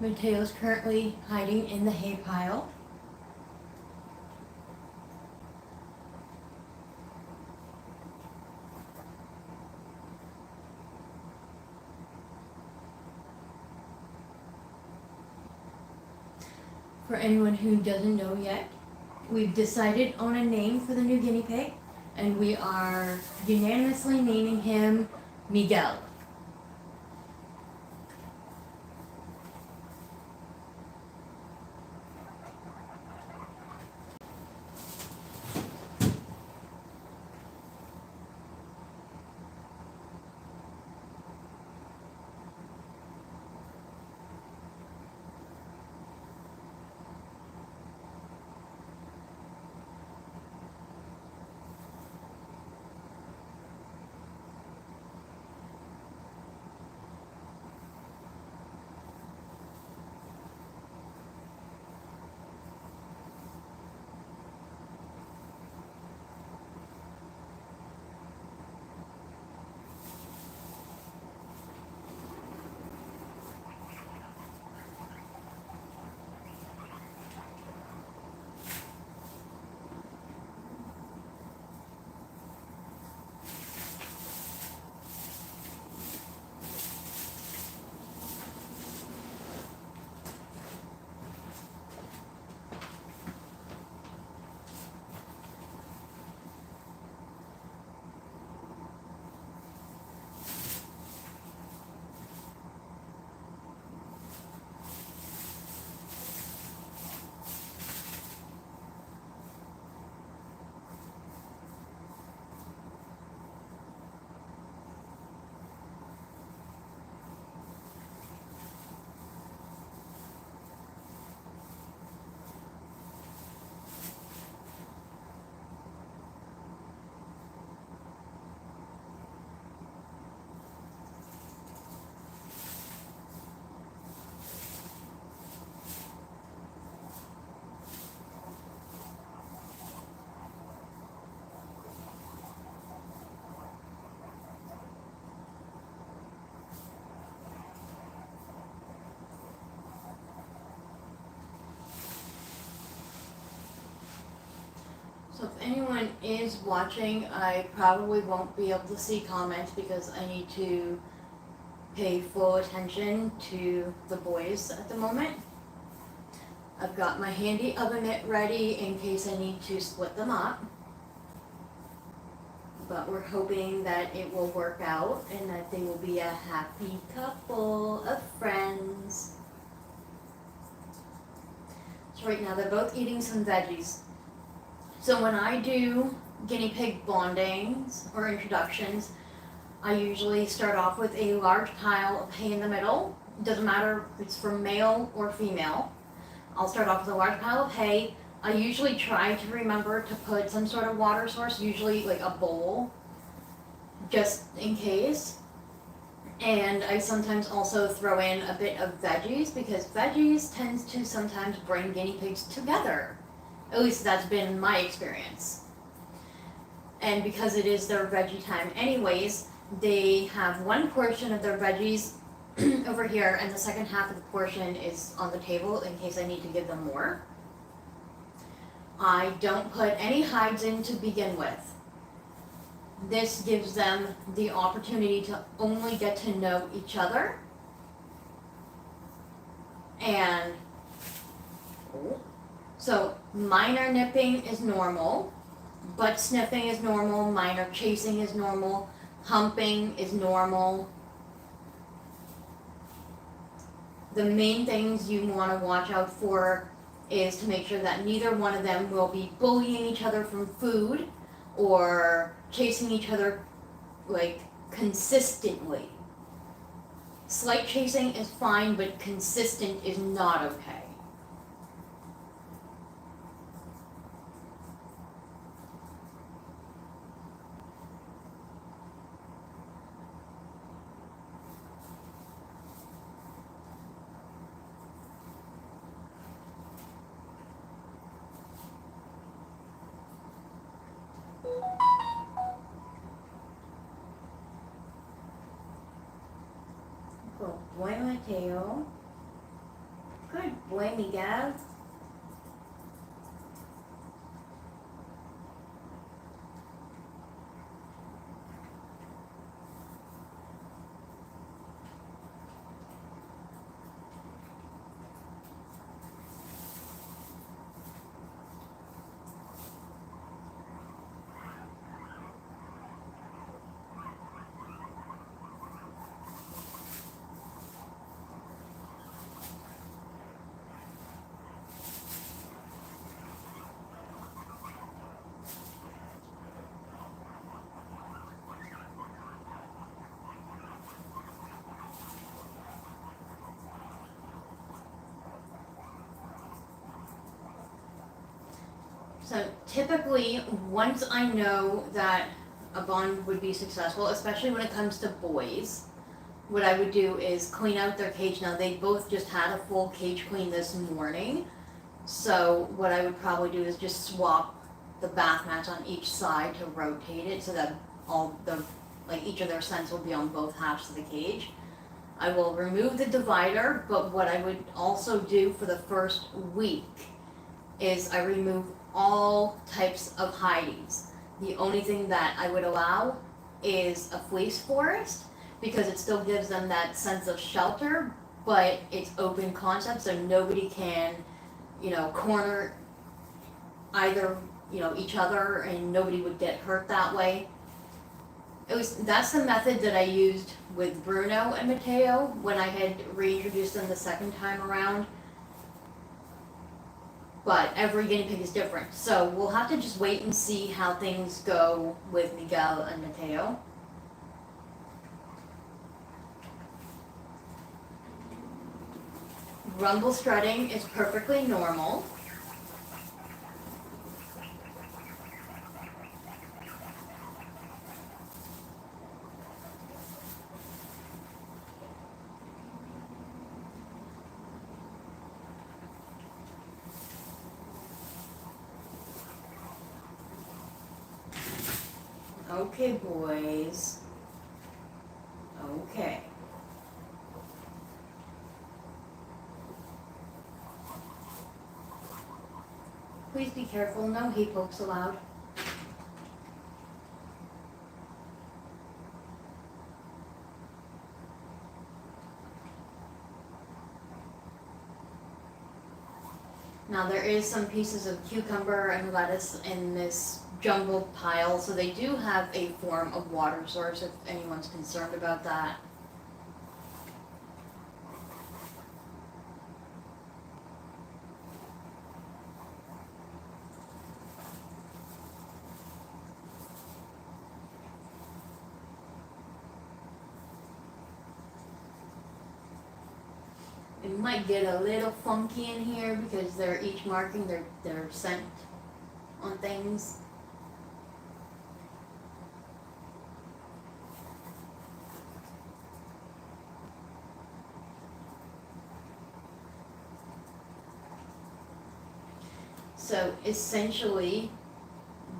Mateo's currently hiding in the hay pile. For anyone who doesn't know yet, we've decided on a name for the new guinea pig, and we are unanimously naming him Miguel. So if anyone is watching, I probably won't be able to see comments because I need to pay full attention to the boys at the moment. I've got my handy oven mitt ready in case I need to split them up. But we're hoping that it will work out and that they will be a happy couple of friends. So right now they're both eating some veggies. So when I do guinea pig bondings or introductions, I usually start off with a large pile of hay in the middle. It doesn't matter if it's for male or female. I'll start off with a large pile of hay. I usually try to remember to put some sort of water source, usually like a bowl, just in case. And I sometimes also throw in a bit of veggies because veggies tends to sometimes bring guinea pigs together. At least that's been my experience. And because it is their veggie time anyways, they have one portion of their veggies over here and the second half of the portion is on the table in case I need to give them more. I don't put any hides in to begin with. This gives them the opportunity to only get to know each other. And so minor nipping is normal, butt sniffing is normal, minor chasing is normal, humping is normal. The main things you want to watch out for is to make sure that neither one of them will be bullying each other from food or chasing each other like consistently. Slight chasing is fine, but consistent is not okay. Good boy, Mateo. Good boy, Miguel. So typically, once I know that a bond would be successful, especially when it comes to boys, what I would do is clean out their cage. Now, they both just had a full cage clean this morning, so what I would probably do is just swap the bath mats on each side to rotate it so that each of their scents will be on both halves of the cage. I will remove the divider, but what I would also do for the first week is I remove all types of hideys. The only thing that I would allow is a fleece forest, because it still gives them that sense of shelter, but it's open concept, so nobody can, corner either, each other, and nobody would get hurt that way. That's the method that I used with Bruno and Mateo when I had reintroduced them the second time around. But every guinea pig is different, so we'll have to just wait and see how things go with Miguel and Mateo. Rumble strutting is perfectly normal. Okay, boys. Okay. Please be careful, no hay pokes allowed. Now there is some pieces of cucumber and lettuce in this jumbled pile, so they do have a form of water source if anyone's concerned about that. It might get a little funky in here because they're each marking their scent on things. So essentially,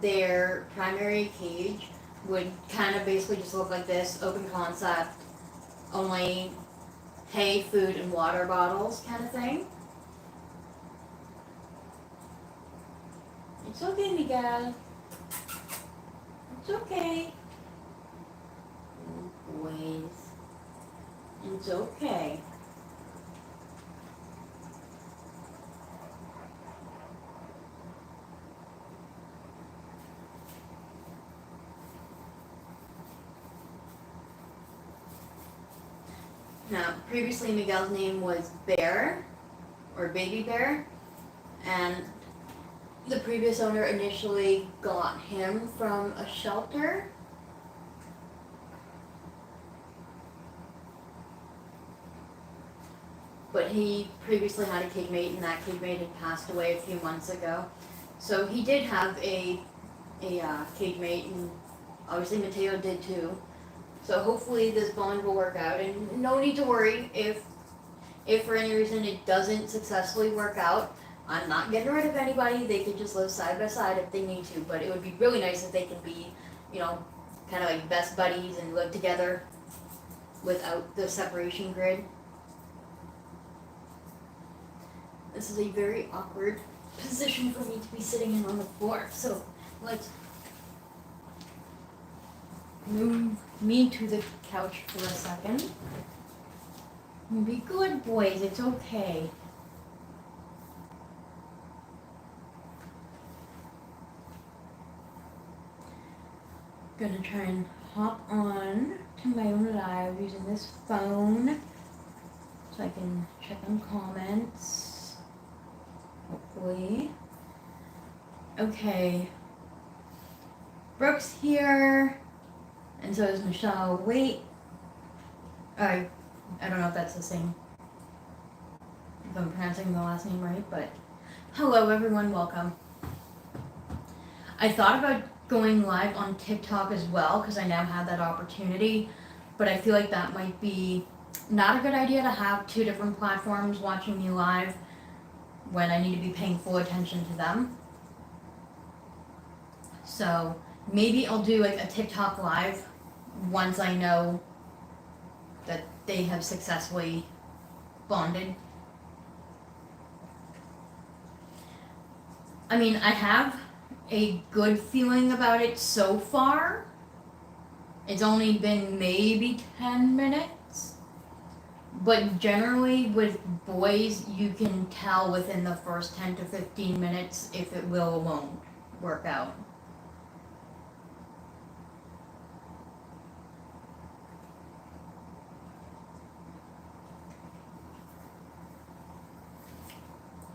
their primary cage would kind of basically just look like this, open concept, only hay, food, and water bottles kind of thing. It's okay, Miguel. It's okay. Oh, boys. It's okay. Now, previously Miguel's name was Bear, or Baby Bear, and the previous owner initially got him from a shelter. But he previously had a cage mate, and that cage mate had passed away a few months ago. So he did have a cage mate, and obviously Mateo did too. So hopefully this bond will work out, and no need to worry if for any reason it doesn't successfully work out. I'm not getting rid of anybody. They could just live side by side if they need to, but it would be really nice if they could be, kind of like best buddies and live together without the separation grid. This is a very awkward position for me to be sitting in on the floor. So let's move me to the couch for a second. Be good, boys. It's okay. Gonna try and hop on to my own live using this phone so I can check on comments. Hopefully. Okay. Brooke's here. And so is Michelle. Wait. I don't know if that's the same. If I'm pronouncing the last name right, but hello everyone, welcome. I thought about going live on TikTok as well because I now have that opportunity, but I feel like that might be not a good idea to have two different platforms watching me live when I need to be paying full attention to them. So maybe I'll do like a TikTok live once I know that they have successfully bonded. I mean, I have a good feeling about it so far. It's only been maybe 10 minutes. But generally with boys, you can tell within the first 10 to 15 minutes if it will or won't work out.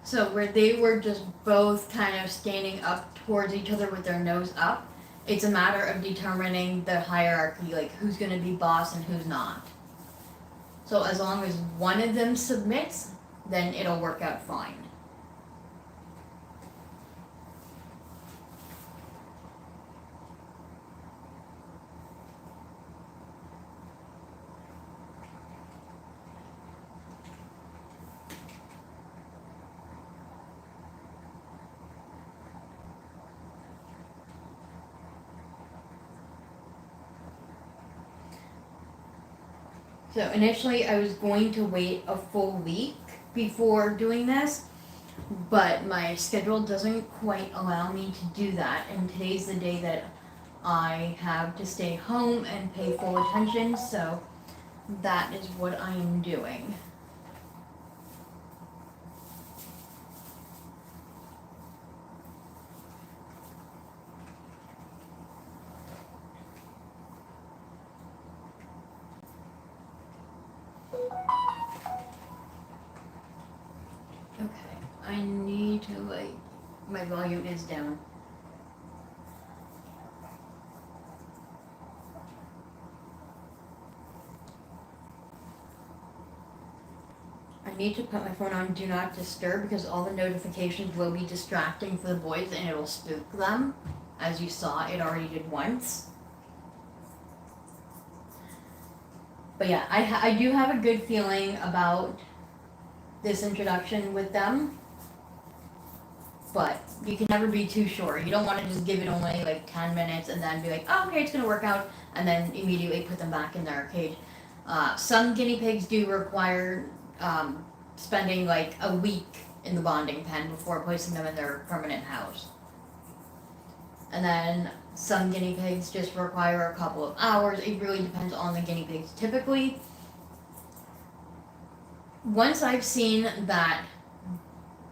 So where they were just both kind of standing up towards each other with their nose up, it's a matter of determining the hierarchy, like who's going to be boss and who's not. So as long as one of them submits, then it'll work out fine. So initially I was going to wait a full week before doing this, but my schedule doesn't quite allow me to do that, and today's the day that I have to stay home and pay full attention, so that is what I am doing. I need to, my volume is down. I need to put my phone on Do Not Disturb because all the notifications will be distracting for the boys and it'll spook them. As you saw, it already did once. But yeah, I do have a good feeling about this introduction with them. But you can never be too sure. You don't want to just give it only like 10 minutes and then be like, oh, okay, it's going to work out, and then immediately put them back in their cage. Some guinea pigs do require spending like a week in the bonding pen before placing them in their permanent house. And then some guinea pigs just require a couple of hours. It really depends on the guinea pigs. Typically, once I've seen that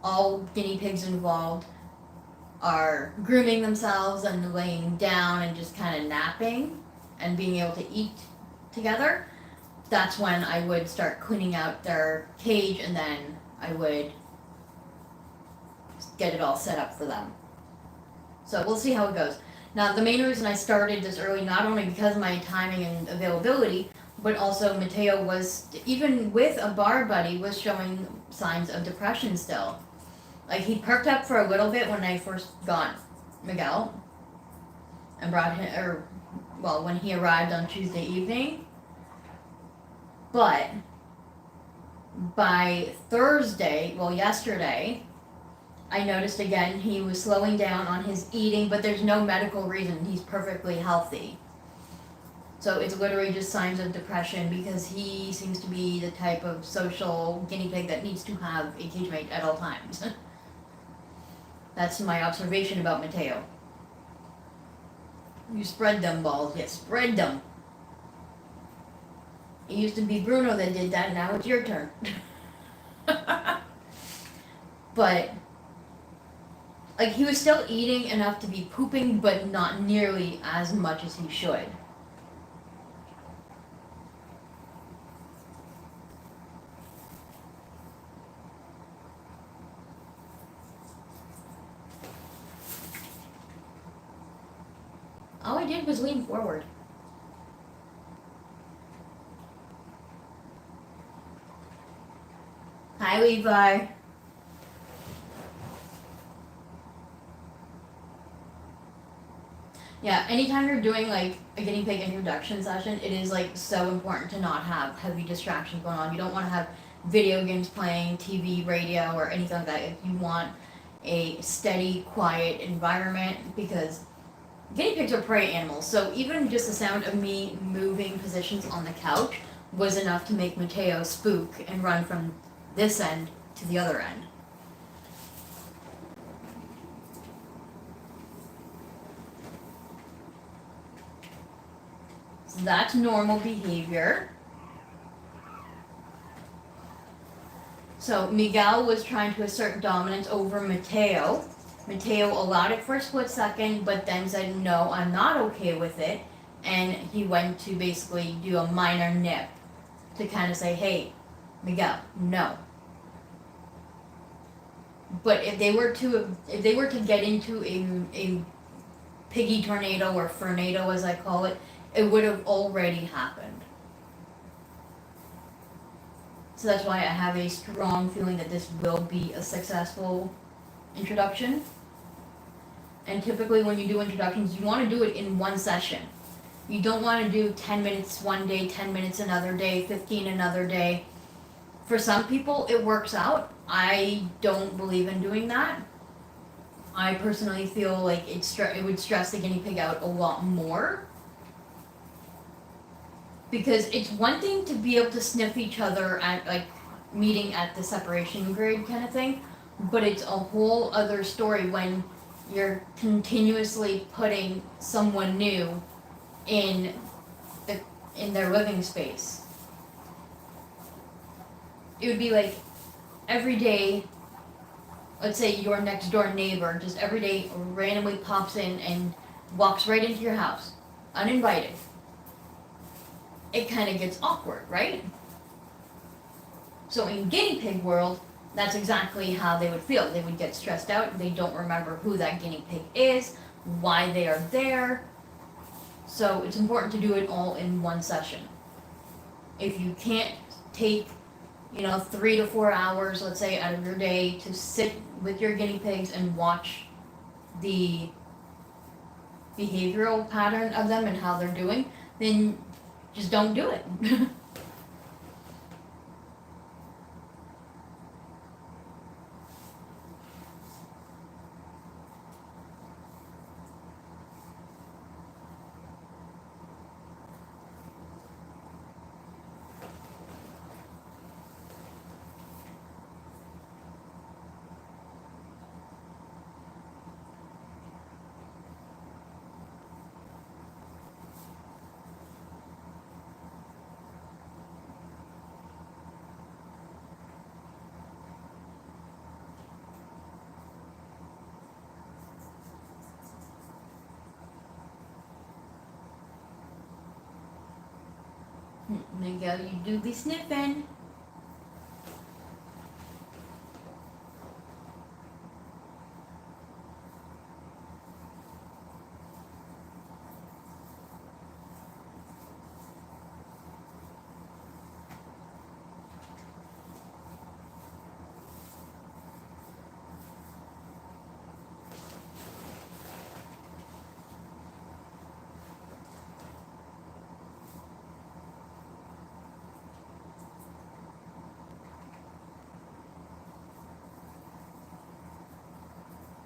all guinea pigs involved are grooming themselves and laying down and just kind of napping and being able to eat together, that's when I would start cleaning out their cage, and then I would get it all set up for them. So we'll see how it goes. Now, the main reason I started this early, not only because of my timing and availability, but also Mateo was, even with a bar buddy, was showing signs of depression still. Like, he perked up for a little bit when I first got Miguel and brought him, when he arrived on Tuesday evening. But by Thursday, yesterday, I noticed again he was slowing down on his eating, but there's no medical reason. He's perfectly healthy. So it's literally just signs of depression because he seems to be the type of social guinea pig that needs to have a cage mate at all times. That's my observation about Mateo. You spread them balls, yes, spread them. It used to be Bruno that did that, now it's your turn. But, like, he was still eating enough to be pooping, but not nearly as much as he should. All I did was lean forward. Hi, Levi. Yeah, anytime you're doing like a guinea pig introduction session, it is like so important to not have heavy distractions going on. You don't want to have video games playing, TV, radio, or anything like that. If you want a steady, quiet environment, because guinea pigs are prey animals, so even just the sound of me moving positions on the couch was enough to make Mateo spook and run from this end to the other end. So that's normal behavior. So Miguel was trying to assert dominance over Mateo. Mateo allowed it for a split second, but then said, no, I'm not okay with it. And he went to basically do a minor nip to kind of say, hey, Miguel, no. But if they were to get into a piggy tornado or fernado as I call it, it would have already happened. So that's why I have a strong feeling that this will be a successful introduction. And typically when you do introductions, you want to do it in one session. You don't want to do 10 minutes one day, 10 minutes another day, 15 another day. For some people, it works out. I don't believe in doing that. I personally feel like it would stress the guinea pig out a lot more. Because it's one thing to be able to sniff each other at, like, meeting at the separation grid kind of thing, but it's a whole other story when you're continuously putting someone new in their living space. It would be like every day, let's say your next door neighbor just every day randomly pops in and walks right into your house, uninvited. It kind of gets awkward, right? So in guinea pig world, that's exactly how they would feel. They would get stressed out. They don't remember who that guinea pig is, why they are there. So it's important to do it all in one session. If you can't take, 3 to 4 hours, let's say, out of your day to sit with your guinea pigs and watch the behavioral pattern of them and how they're doing, then just don't do it. Miguel, you do be sniffing.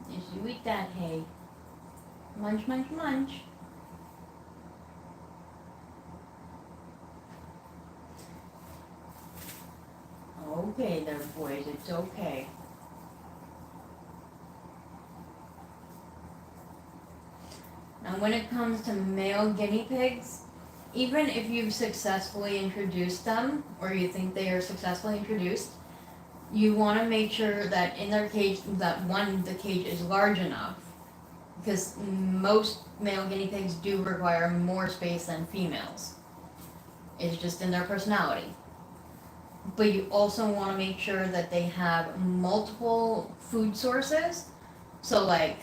Yes, you eat that hay. Munch, munch, munch. okay there, boys, it's okay. Now when it comes to male guinea pigs, even if you've successfully introduced them, or you think they are successfully introduced, you want to make sure that in their cage, that one, the cage is large enough. Because most male guinea pigs do require more space than females. It's just in their personality. But you also want to make sure that they have multiple food sources. So like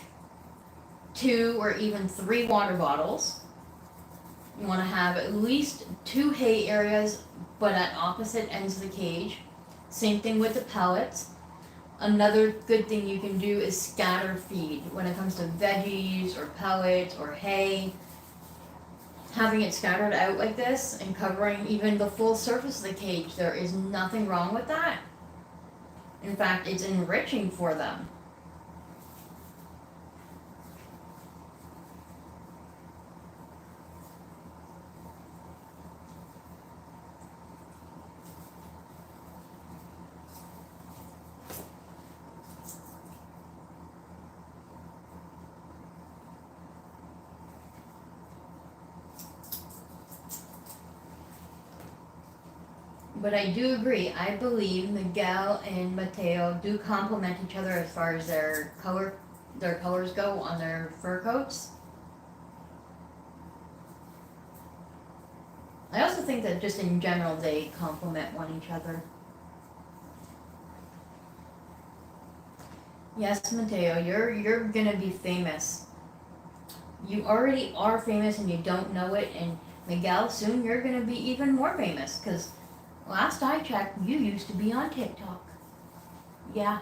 2 or even 3 water bottles. You want to have at least 2 hay areas, but at opposite ends of the cage. Same thing with the pellets. Another good thing you can do is scatter feed when it comes to veggies or pellets or hay. Having it scattered out like this and covering even the full surface of the cage, there is nothing wrong with that. In fact, it's enriching for them. But I do agree. I believe Miguel and Mateo do complement each other as far as their colors go on their fur coats. I also think that just in general they complement one each other. Yes, Mateo, you're gonna be famous. You already are famous and you don't know it, and Miguel, soon you're gonna be even more famous, because last I checked, you used to be on TikTok. Yeah.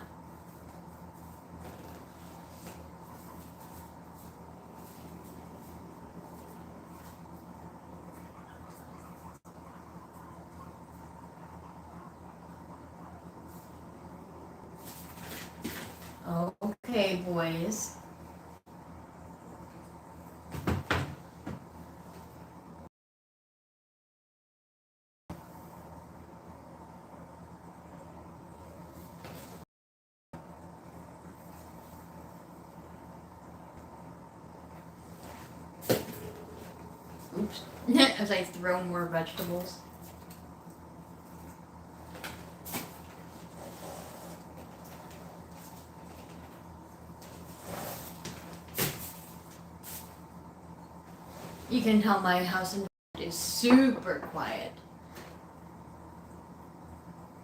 Okay, boys. Oops. As I throw more vegetables. You can tell my house is super quiet.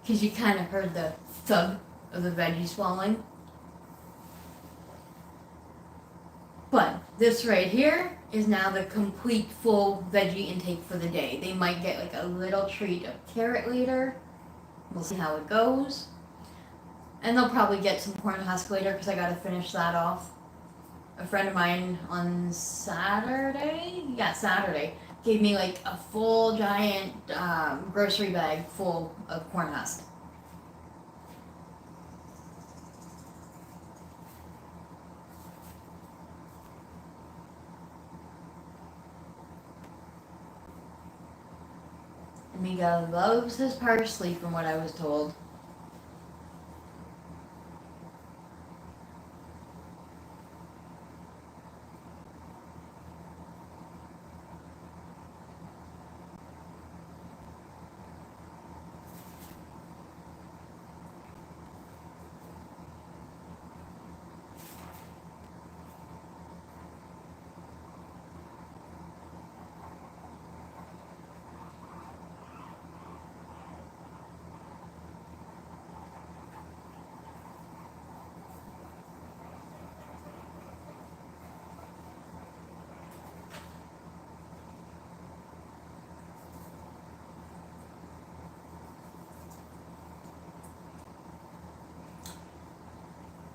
Because you kind of heard the thud of the veggies falling. But this right here is now the complete full veggie intake for the day. They might get like a little treat of carrot later. We'll see how it goes. And they'll probably get some corn husk later because I gotta finish that off. A friend of mine on Saturday, gave me like a full giant grocery bag full of corn husk. And Miguel loves his parsley from what I was told.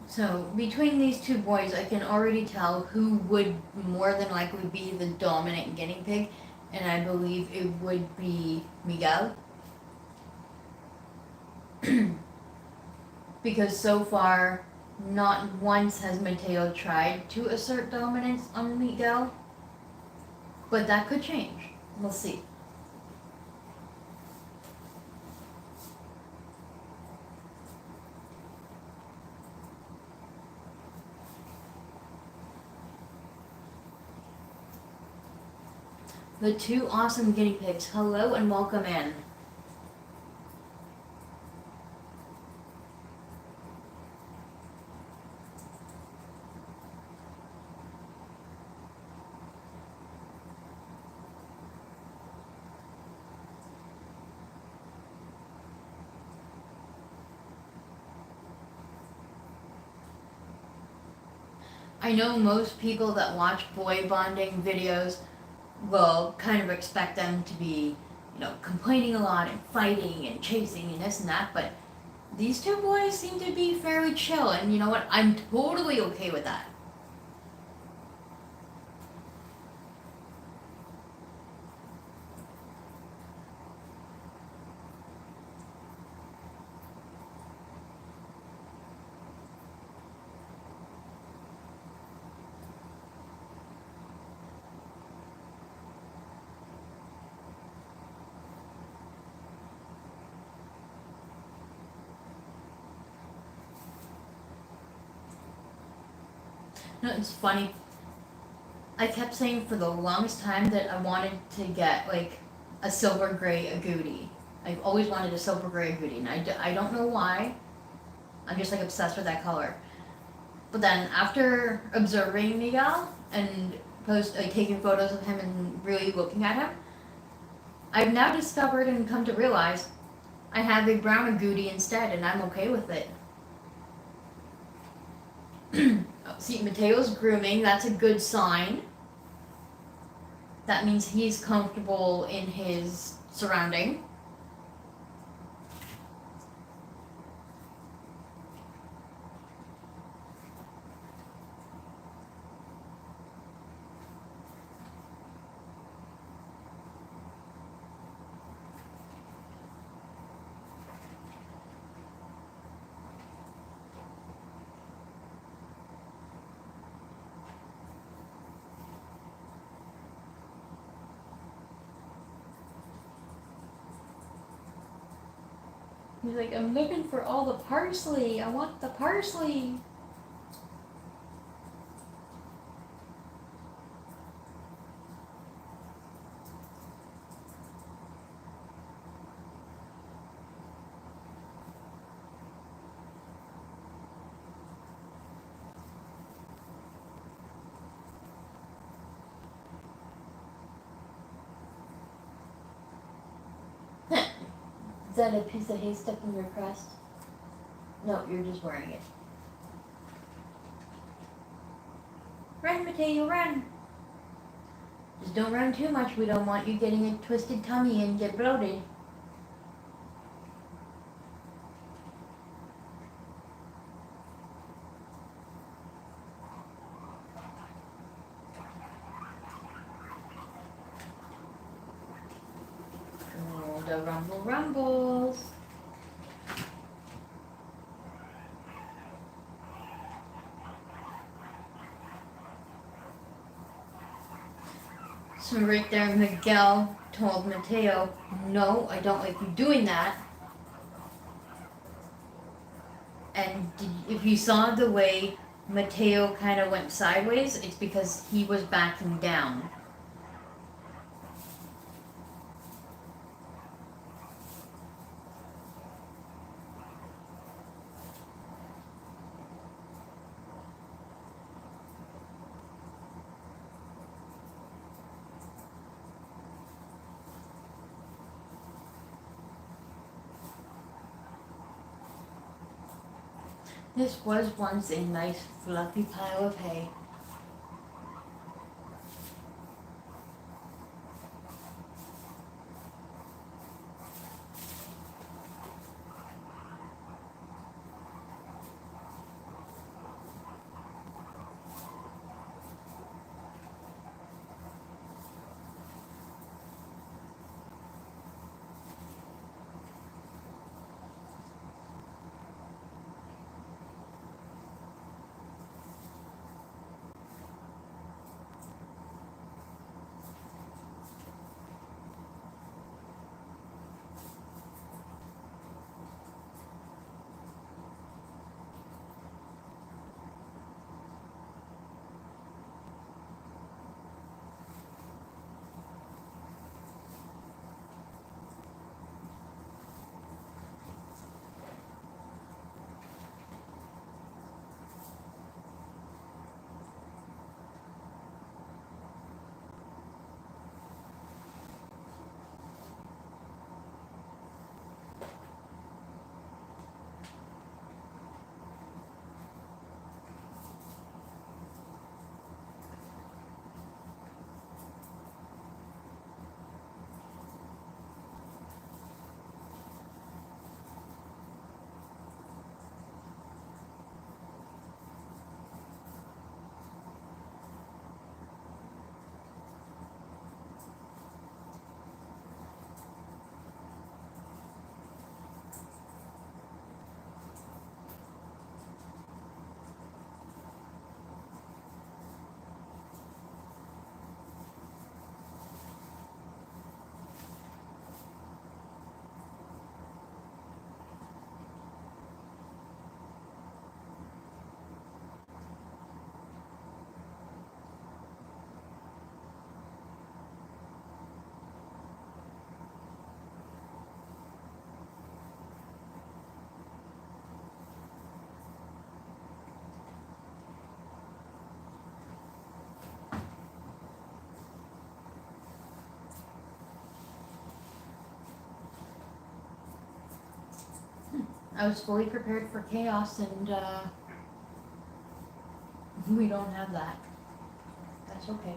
So between these two boys, I can already tell who would more than likely be the dominant guinea pig, and I believe it would be Miguel. Because so far, not once has Mateo tried to assert dominance on Miguel, but that could change. We'll see. The two awesome guinea pigs. Hello and welcome in. I know most people that watch boy bonding videos will kind of expect them to be, complaining a lot and fighting and chasing and this and that, but these two boys seem to be fairly chill, and you know what? I'm totally okay with that. No, it's funny. I kept saying for the longest time that I wanted to get like a silver gray agouti. I've always wanted a silver gray agouti, and I don't know why. I'm just like obsessed with that color. But then after observing Miguel and taking photos of him and really looking at him, I've now discovered and come to realize I have a brown agouti instead, and I'm okay with it. See, Mateo's grooming. That's a good sign. That means he's comfortable in his surrounding. He's like, I'm looking for all the parsley. I want the parsley. Is that a piece of hay stuck in your crest? No, you're just wearing it. Run, Mateo, run! Just don't run too much. We don't want you getting a twisted tummy and get bloated. Oh, the rumble rumbles. So right there, Miguel told Mateo, no, I don't like you doing that. And if you saw the way Mateo kind of went sideways, it's because he was backing down. This was once a nice fluffy pile of hay. I was fully prepared for chaos, and we don't have that. That's okay.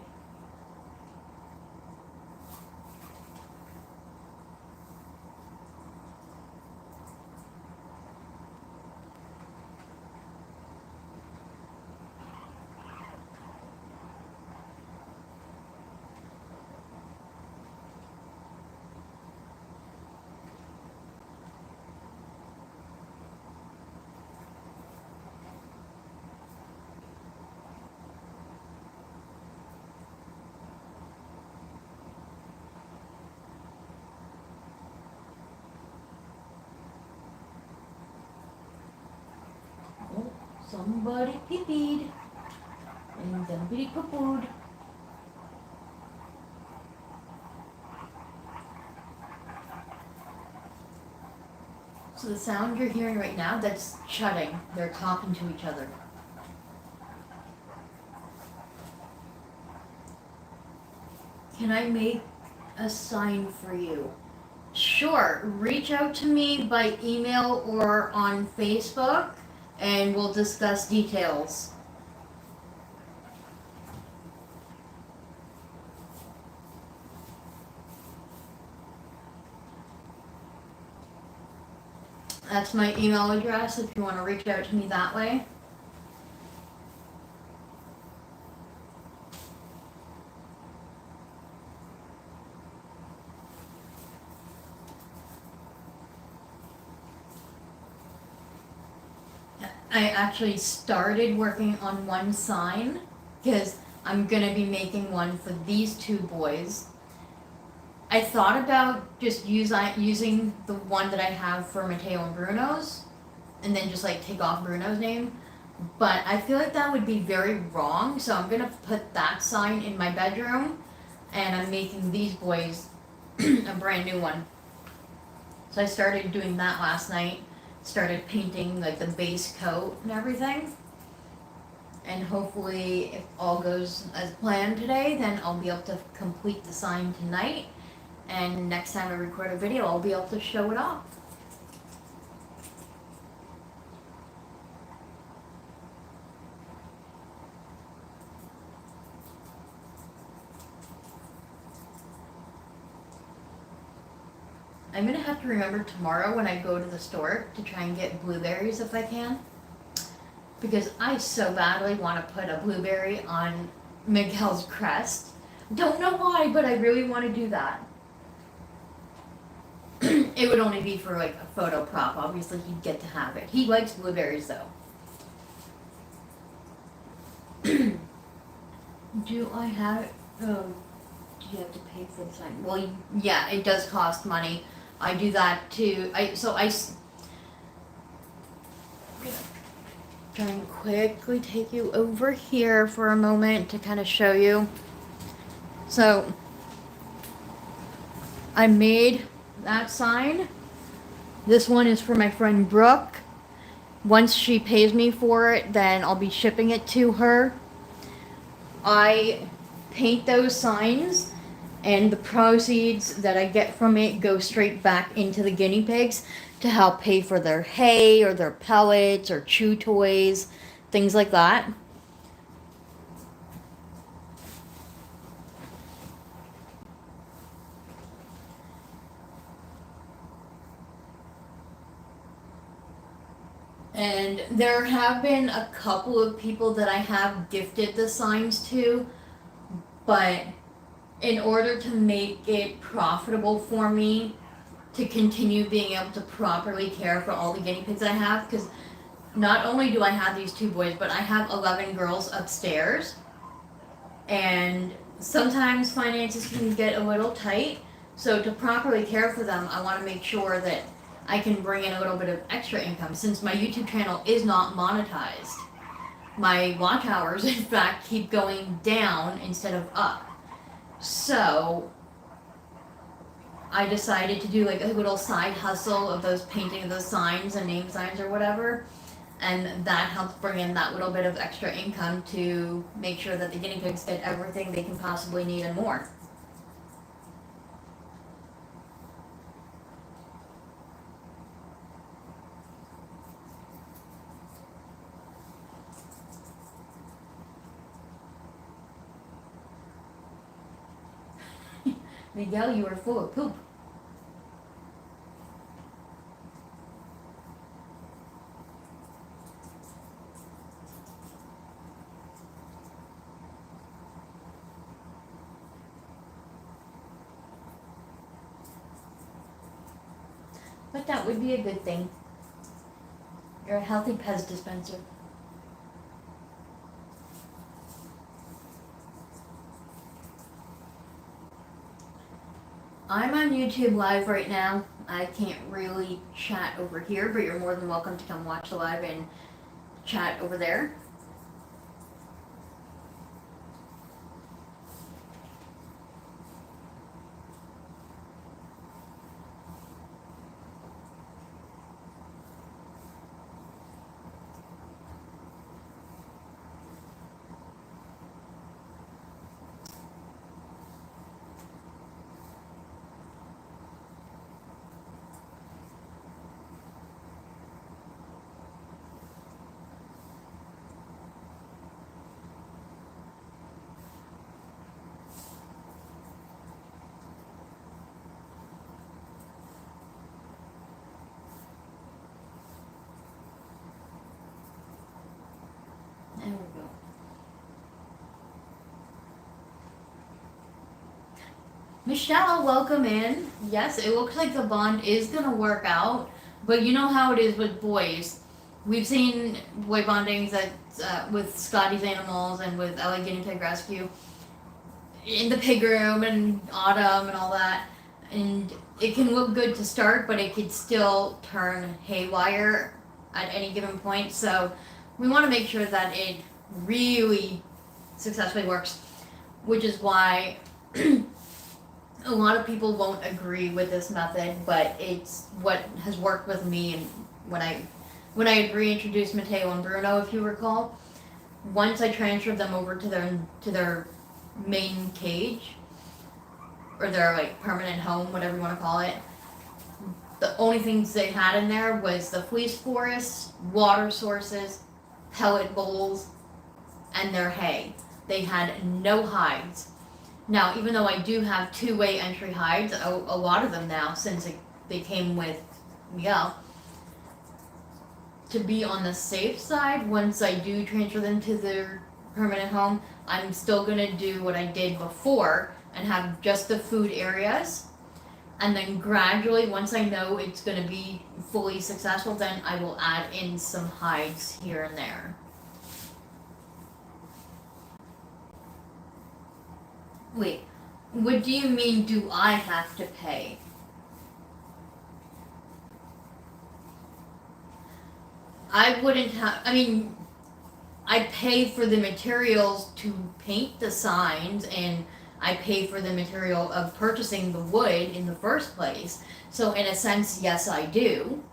Oh, somebody pee-peed and somebody poo-pooed. So the sound you're hearing right now, that's chutting. They're talking to each other. Can I make a sign for you? Sure. Reach out to me by email or on Facebook, and we'll discuss details. That's my email address if you want to reach out to me that way. I actually started working on one sign because I'm going to be making one for these two boys. I thought about just using the one that I have for Mateo and Bruno's and then just like take off Bruno's name. But I feel like that would be very wrong, so I'm going to put that sign in my bedroom, and I'm making these boys a brand new one. So I started doing that last night. Started painting like the base coat and everything. And hopefully, if all goes as planned today, then I'll be able to complete the sign tonight. And next time I record a video, I'll be able to show it off. I'm gonna have to remember tomorrow when I go to the store to try and get blueberries if I can. Because I so badly want to put a blueberry on Miguel's crest. Don't know why, but I really want to do that. It would only be for like a photo prop. Obviously, he'd get to have it. He likes blueberries though. Do I have it? Oh, do you have to pay for the sign? Well, yeah, it does cost money. I do that too. Try and quickly take you over here for a moment to kind of show you. So I made that sign. This one is for my friend Brooke. Once she pays me for it, then I'll be shipping it to her. I paint those signs, and the proceeds that I get from it go straight back into the guinea pigs to help pay for their hay or their pellets or chew toys, things like that. And there have been a couple of people that I have gifted the signs to, but in order to make it profitable for me to continue being able to properly care for all the guinea pigs I have, because not only do I have these two boys, but I have 11 girls upstairs, and sometimes finances can get a little tight, so to properly care for them, I want to make sure that I can bring in a little bit of extra income, since my YouTube channel is not monetized. My watch hours, in fact, keep going down instead of up. So I decided to do like a little side hustle of those painting of those signs and name signs or whatever, and that helps bring in that little bit of extra income to make sure that the guinea pigs get everything they can possibly need and more. Miguel, you are full of poop. But that would be a good thing. You're a healthy Pez dispenser. I'm on YouTube Live right now. I can't really chat over here, but you're more than welcome to come watch the live and chat over there. There we go. Michelle, welcome in. Yes, it looks like the bond is going to work out, but you know how it is with boys. We've seen boy bondings that with Scotty's Animals and with LA Guinea Pig Rescue in the pig room and Autumn and all that. And it can look good to start, but it could still turn haywire at any given point. So we want to make sure that it really successfully works, which is why a lot of people won't agree with this method, but it's what has worked with me. And when I reintroduced Mateo and Bruno, if you recall, once I transferred them over to their main cage, or their like permanent home, whatever you want to call it, the only things they had in there was the fleece forests, water sources, pellet bowls, and their hay. They had no hides. Now, even though I do have two-way entry hides, a lot of them now, since they came with Miguel, to be on the safe side, once I do transfer them to their permanent home, I'm still going to do what I did before and have just the food areas. And then gradually, once I know it's going to be fully successful, then I will add in some hides here and there. Wait, what do you mean, do I have to pay? I wouldn't have, I mean, I pay for the materials to paint the signs, and I pay for the material of purchasing the wood in the first place. So in a sense, yes, I do.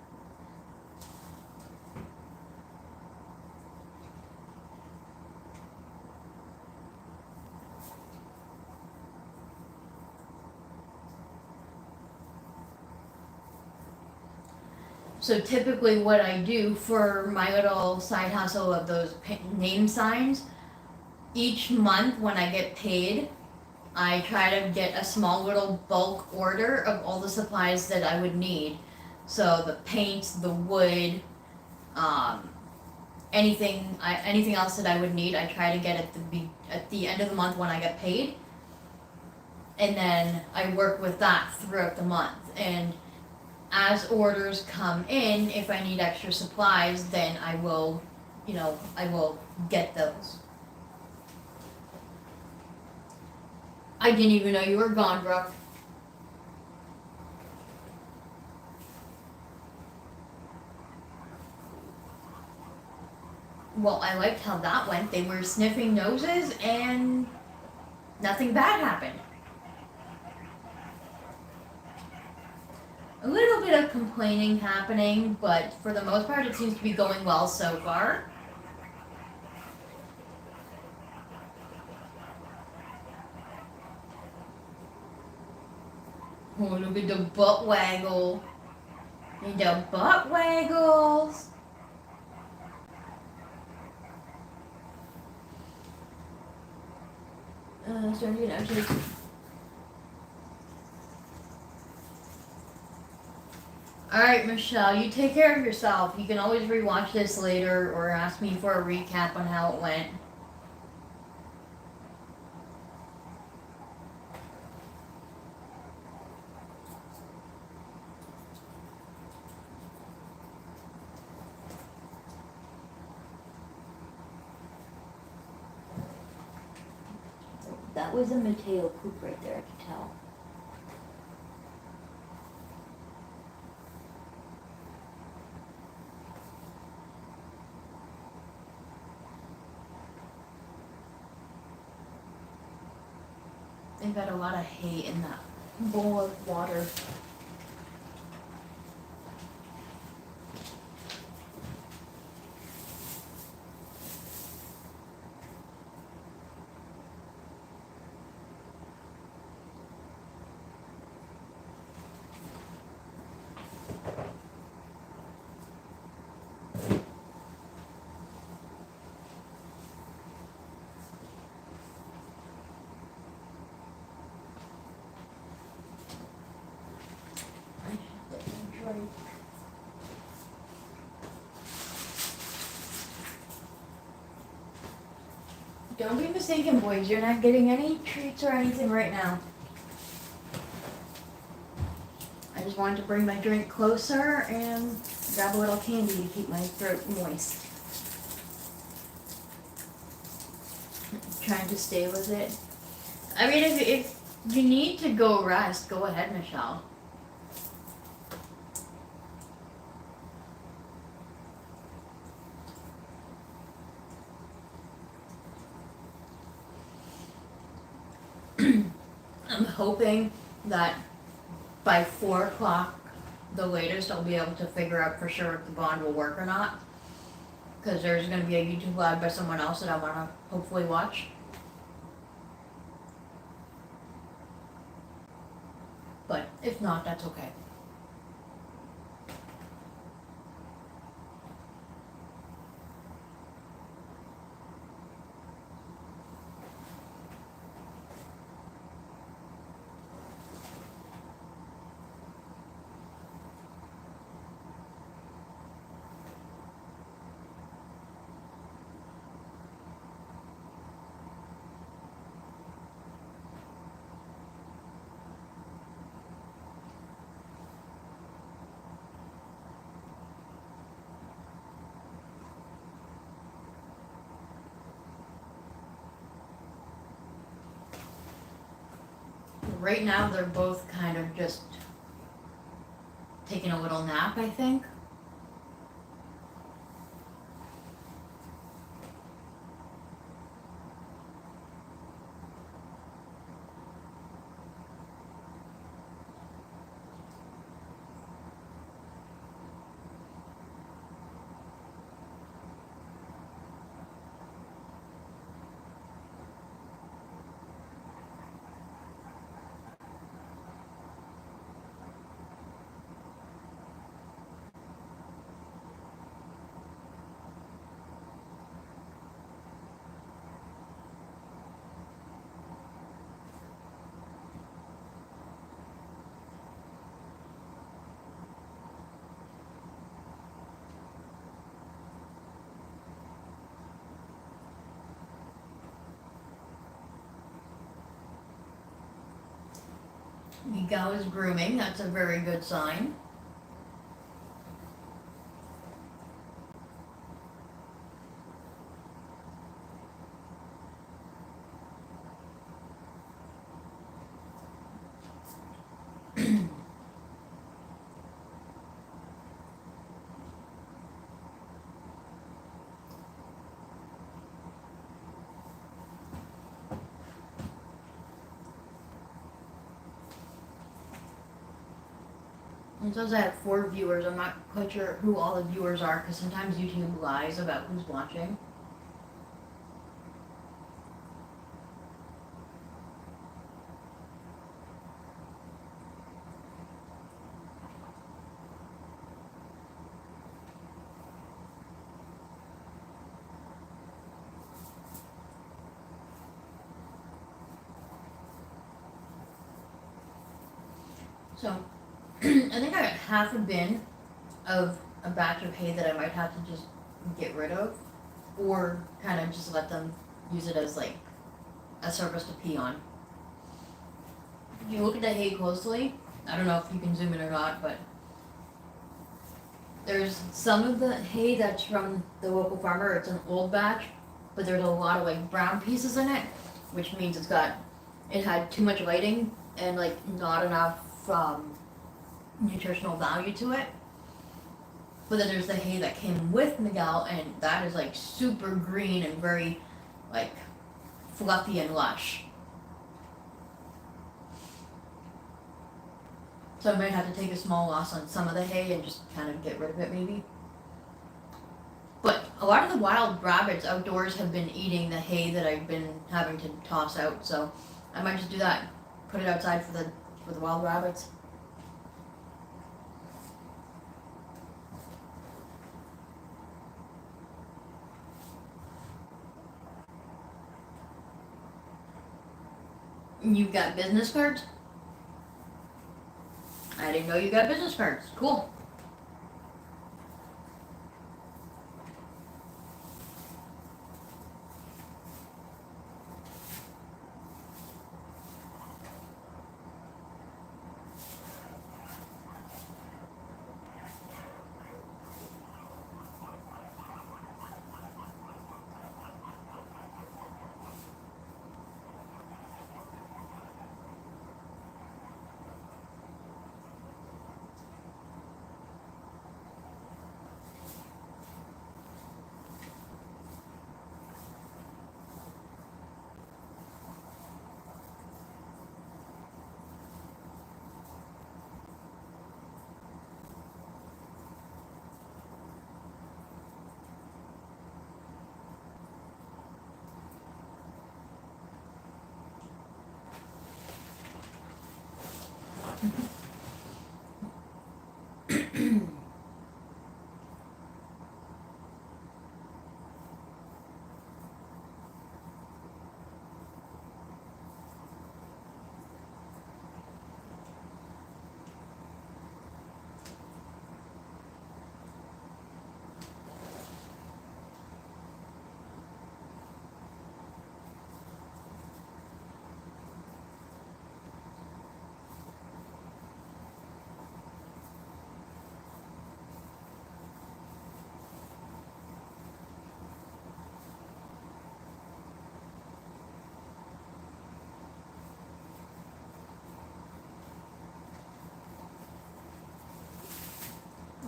So typically what I do for my little side hustle of those name signs, each month when I get paid, I try to get a small little bulk order of all the supplies that I would need. So the paints, the wood, anything else that I would need, I try to get at the end of the month when I get paid, and then I work with that throughout the month. And as orders come in, if I need extra supplies, then I will get those. I didn't even know you were gone, Brooke. Well, I liked how that went. They were sniffing noses and nothing bad happened. A little bit of complaining happening, but for the most part it seems to be going well so far. Oh, look at the butt waggle. And the butt waggles. Alright, Michelle, you take care of yourself. You can always rewatch this later or ask me for a recap on how it went. That was a Mateo poop right there, I could tell. They've got a lot of hay in that bowl of water. Don't be mistaken, boys. You're not getting any treats or anything right now. I just wanted to bring my drink closer and grab a little candy to keep my throat moist. Trying to stay with it. I mean, if you need to go rest, go ahead, Michelle. I'm hoping that by 4 o'clock, the latest, I'll be able to figure out for sure if the bond will work or not. Because there's going to be a YouTube live by someone else that I want to hopefully watch. But if not, that's okay. Right now, they're both kind of just taking a little nap, I think. Miguel is grooming, that's a very good sign. It says I have 4 viewers. I'm not quite sure who all the viewers are because sometimes YouTube lies about who's watching. So, I think I got half a bin of a batch of hay that I might have to just get rid of, or kind of just let them use it as like a surface to pee on. If you look at the hay closely, I don't know if you can zoom in or not, but there's some of the hay that's from the local farmer. It's an old batch, but there's a lot of like brown pieces in it, which means it had too much lighting and like not enough nutritional value to it. But then there's the hay that came with Miguel, and that is like super green and very like fluffy and lush. So I might have to take a small loss on some of the hay and just kind of get rid of it maybe. But a lot of the wild rabbits outdoors have been eating the hay that I've been having to toss out, so I might just do that. Put it outside for the wild rabbits. You've got business cards? I didn't know you got business cards. Cool.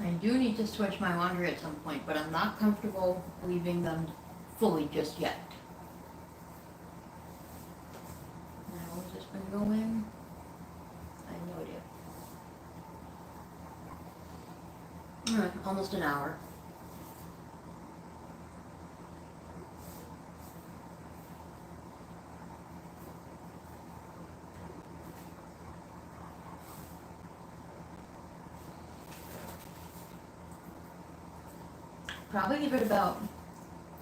I do need to switch my laundry at some point, but I'm not comfortable leaving them fully just yet. How has this been going? I have no idea. Almost an hour. Probably give it about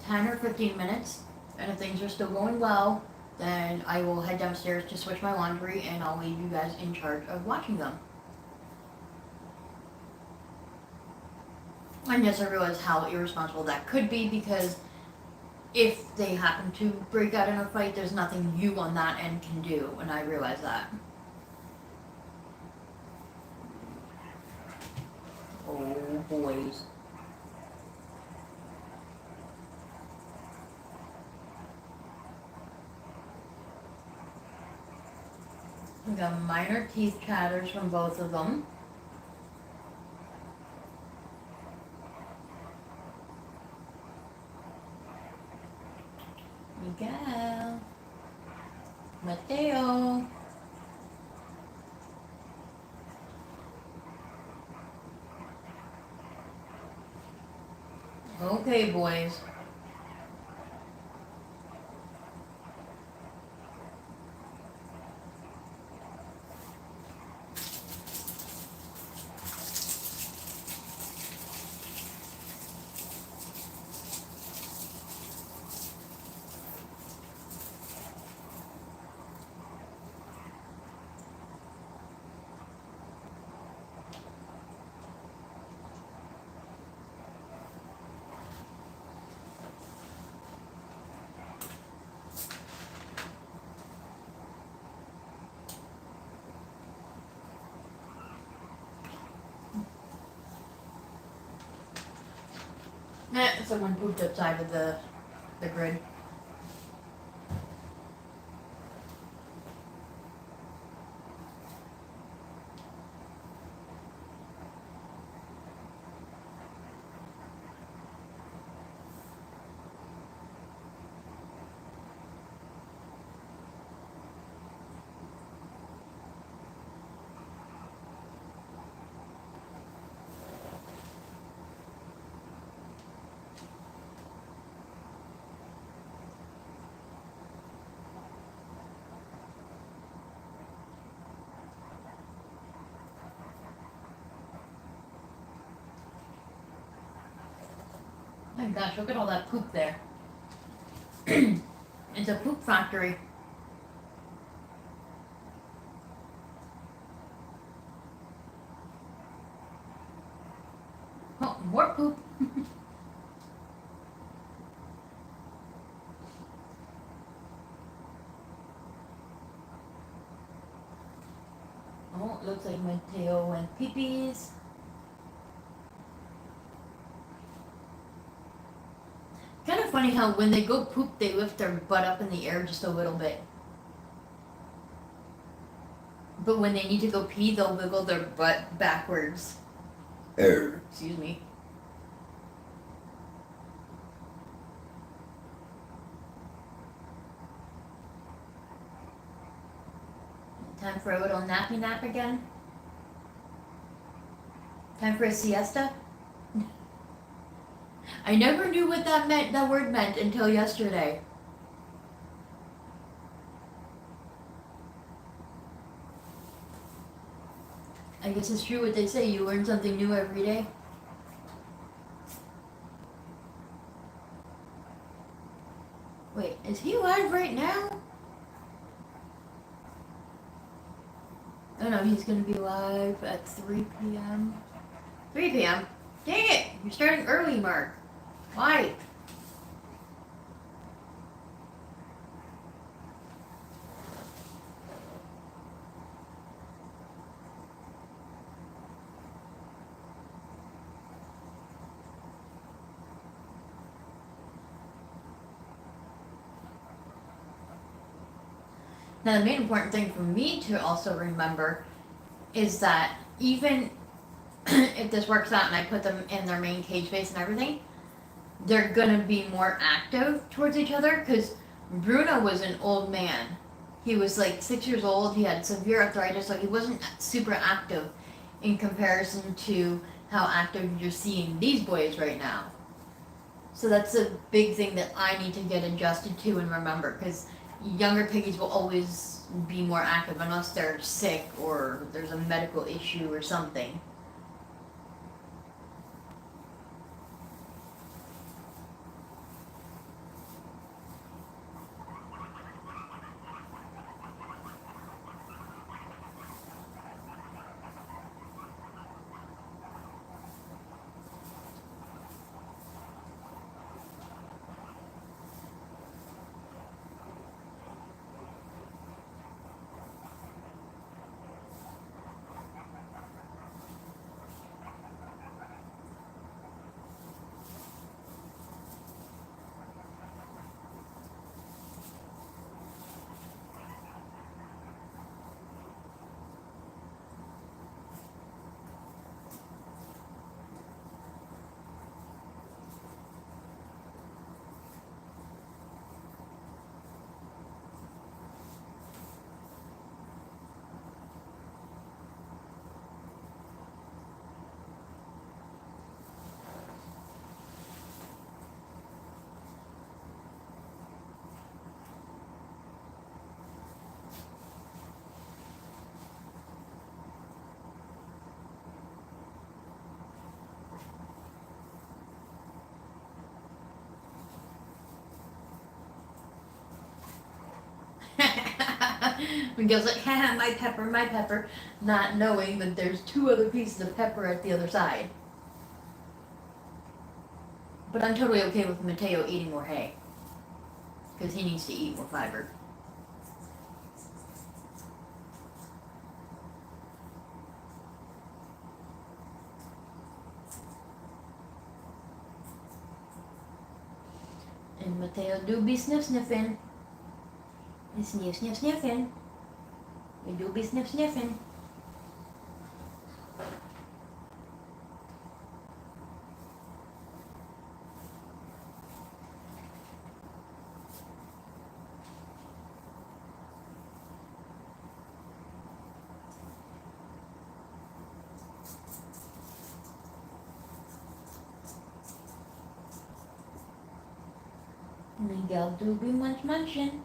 10 or 15 minutes, and if things are still going well, then I will head downstairs to switch my laundry, and I'll leave you guys in charge of watching them. And yes, I realize how irresponsible that could be, because if they happen to break out in a fight, there's nothing you on that end can do, and I realize that. Oh, boys. We got minor teeth chatters from both of them. Miguel. Mateo. Okay, boys. Someone pooped outside of the grid. My gosh, look at all that poop there. It's a poop factory. Oh, more poop. Oh, it looks like Mateo went pee-pees. Kind of funny how when they go poop, they lift their butt up in the air just a little bit. But when they need to go pee, they'll wiggle their butt backwards. Excuse me. Time for a little nappy nap again? Time for a siesta? I never knew what that word meant until yesterday. I guess it's true what they say, you learn something new every day. Wait, is he live right now? Oh no, he's gonna be live at 3 p.m. 3 p.m.? Dang it! You're starting early, Mark. Why? Now, the main important thing for me to also remember is that even if this works out and I put them in their main cage space and everything, they're gonna be more active towards each other because Bruno was an old man. He was like 6 years old, he had severe arthritis, so he wasn't super active in comparison to how active you're seeing these boys right now. So that's a big thing that I need to get adjusted to and remember because younger piggies will always be more active unless they're sick or there's a medical issue or something. Miguel's like, haha, my pepper, not knowing that there's 2 other pieces of pepper at the other side. But I'm totally okay with Mateo eating more hay. Because he needs to eat more fiber. Mateo do be sniffing. Sniffing. You do be sniffing. Miguel do be munching.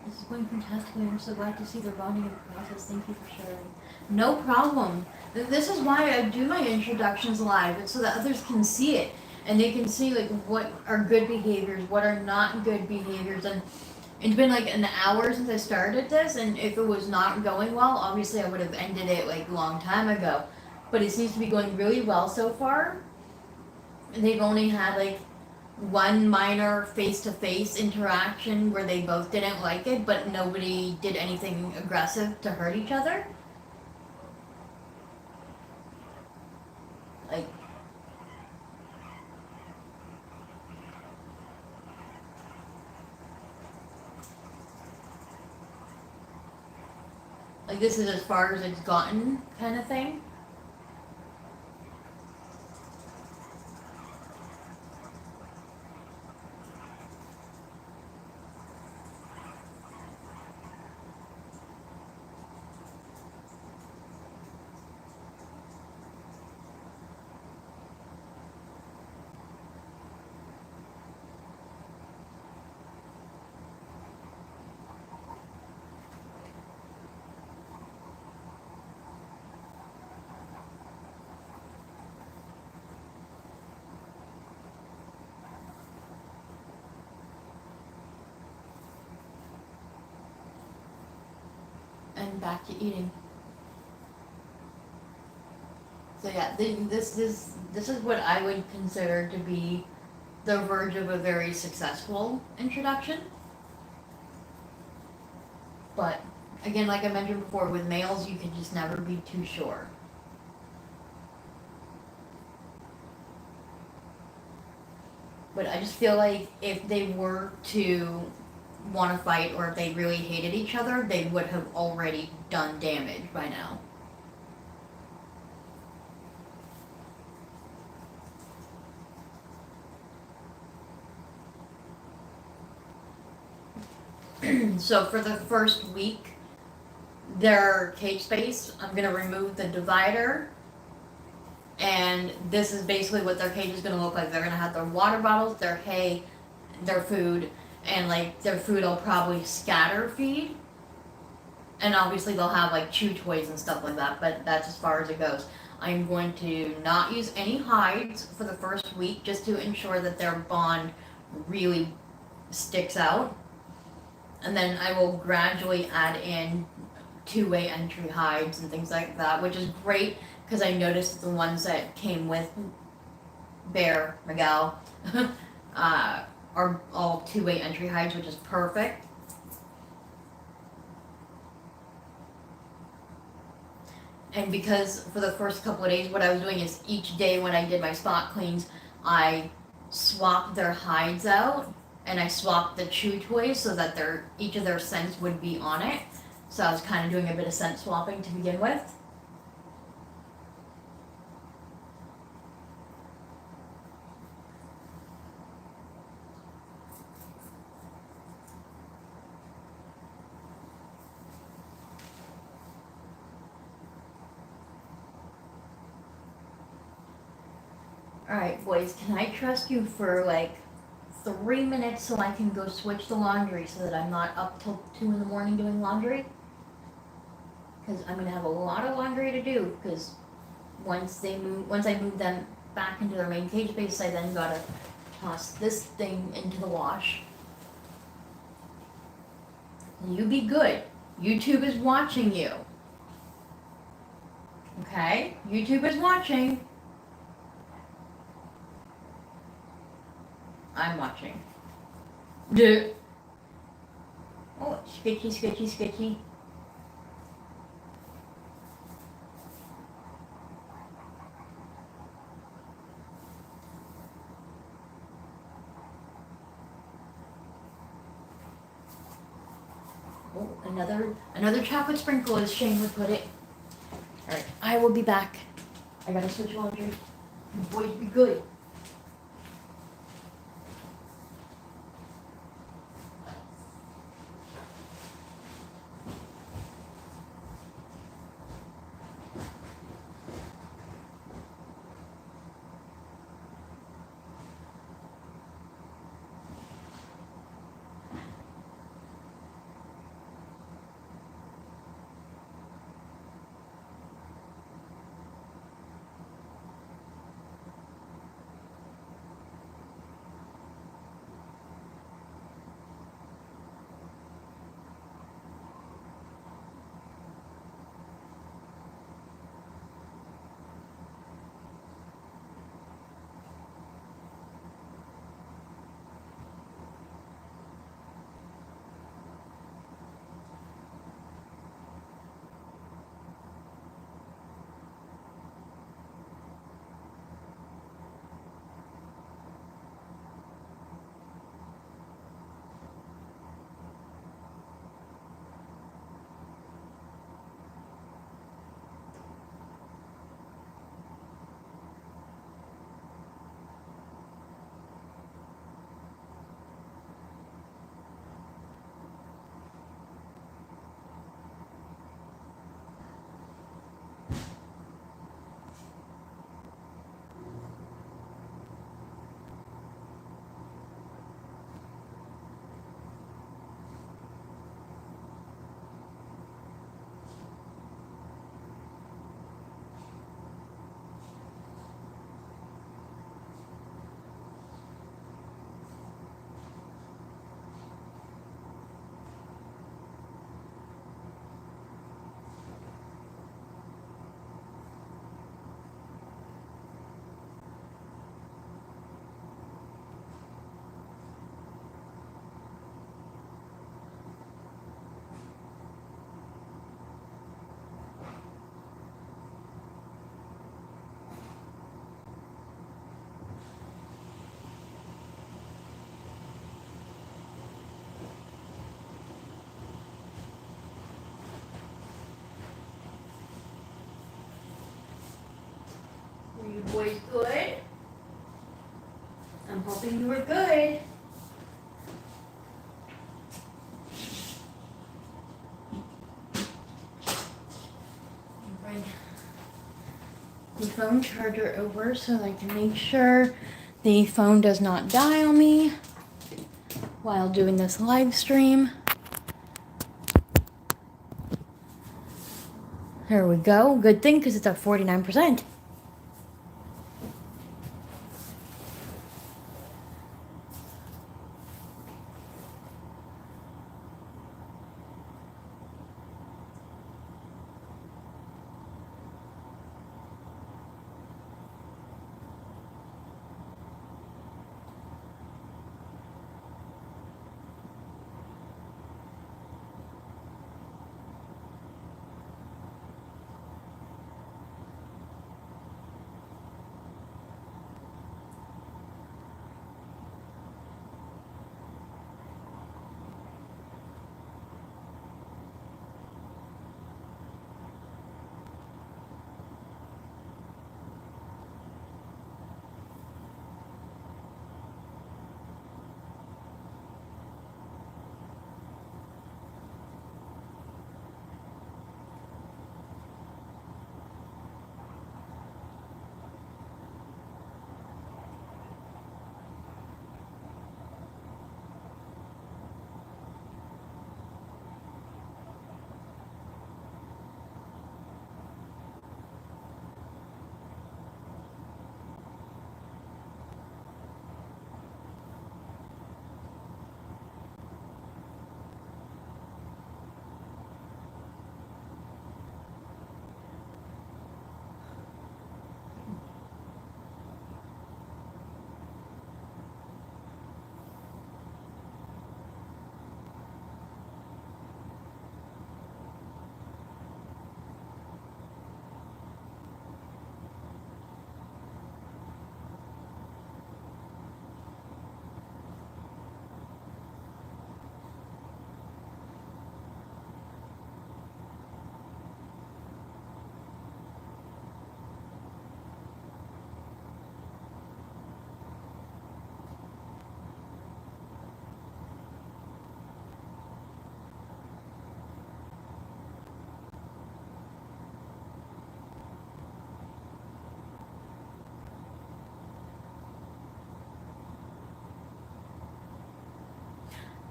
This is going fantastically. I'm so glad to see the bonding in the process. Thank you for sharing. No problem. This is why I do my introductions live. It's so that others can see it. And they can see like what are good behaviors, what are not good behaviors. And it's been like an hour since I started this, and if it was not going well, obviously I would have ended it like a long time ago. But it seems to be going really well so far. They've only had like one minor face-to-face interaction where they both didn't like it, but nobody did anything aggressive to hurt each other. Like, this is as far as it's gotten, kind of thing. And back to eating. So yeah, this is what I would consider to be the verge of a very successful introduction. But again, like I mentioned before, with males you can just never be too sure. But I just feel like if they were to want to fight, or if they really hated each other, they would have already done damage by now. So for the first week, their cage space, I'm going to remove the divider, and this is basically what their cage is going to look like. They're going to have their water bottles, their hay, their food, and like their food will probably scatter feed, and obviously they'll have like chew toys and stuff like that, but that's as far as it goes. I'm going to not use any hides for the first week, just to ensure that their bond really sticks out, and then I will gradually add in two-way entry hides and things like that, which is great because I noticed the ones that came with Bear Miguel are all two-way entry hides, which is perfect. And because for the first couple of days, what I was doing is each day when I did my spot cleans, I swapped their hides out and I swapped the chew toys so that each of their scents would be on it. So I was kind of doing a bit of scent swapping to begin with. Alright, boys, can I trust you for like 3 minutes so I can go switch the laundry so that I'm not up till 2 in the morning doing laundry? Because I'm going to have a lot of laundry to do because once I move them back into their main cage space, I then gotta toss this thing into the wash. You be good. YouTube is watching you. Okay? YouTube is watching. I'm watching. Duh. Oh, sketchy, sketchy, sketchy. Oh, another chocolate sprinkle, as Shane would put it. Alright, I will be back. I gotta switch laundry. Boys, be good. Were you boys good? I'm hoping you were good. Bring the phone charger over so that I can make sure the phone does not die on me while doing this live stream. There we go. Good thing because it's at 49%.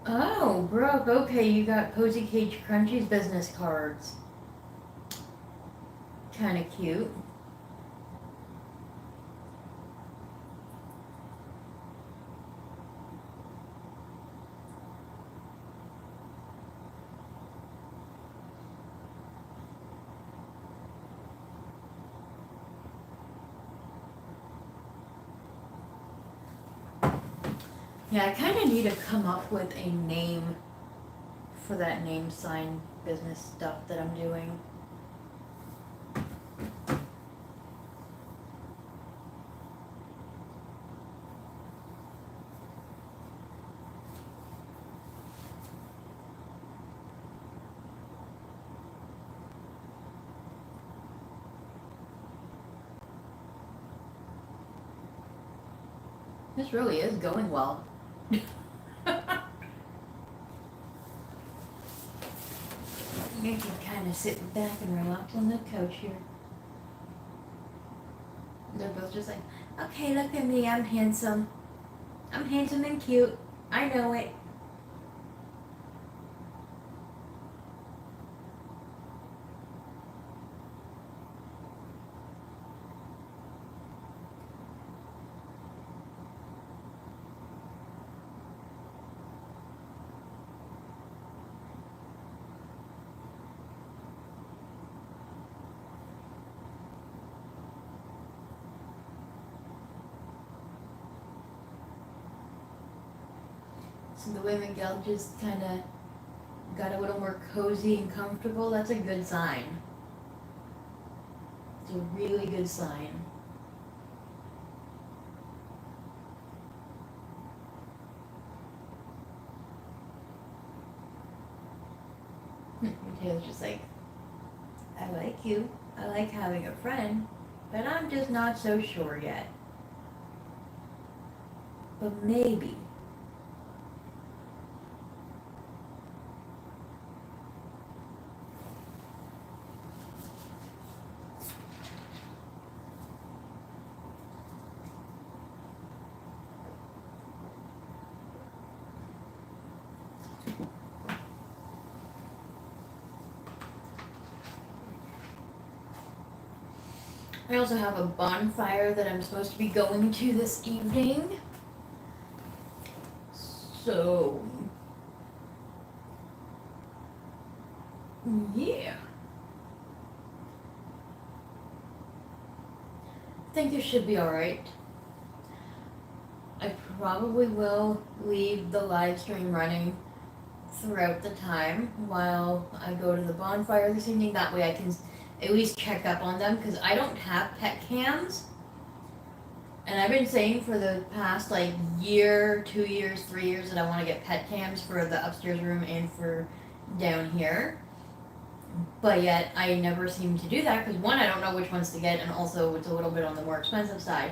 Oh, Brooke, okay, you got Posy Cage Crunchy's business cards. Kinda cute. Yeah, I kinda need to come up with a name for that name sign business stuff that I'm doing. This really is going well. You can kind of sit back and relax on the couch here. They're both just like, okay, look at me, I'm handsome. I'm handsome and cute. I know it. So the way Miguel just kind of got a little more cozy and comfortable, that's a good sign. It's a really good sign. Taylor's just like, I like you. I like having a friend, but I'm just not so sure yet. But maybe. I also have a bonfire that I'm supposed to be going to this evening. So, yeah. I think this should be alright. I probably will leave the live stream running throughout the time while I go to the bonfire this evening. That way I can at least check up on them, because I don't have pet cams. And I've been saying for the past like year, 2 years, 3 years that I want to get pet cams for the upstairs room and for down here. But yet I never seem to do that because one, I don't know which ones to get, and also it's a little bit on the more expensive side.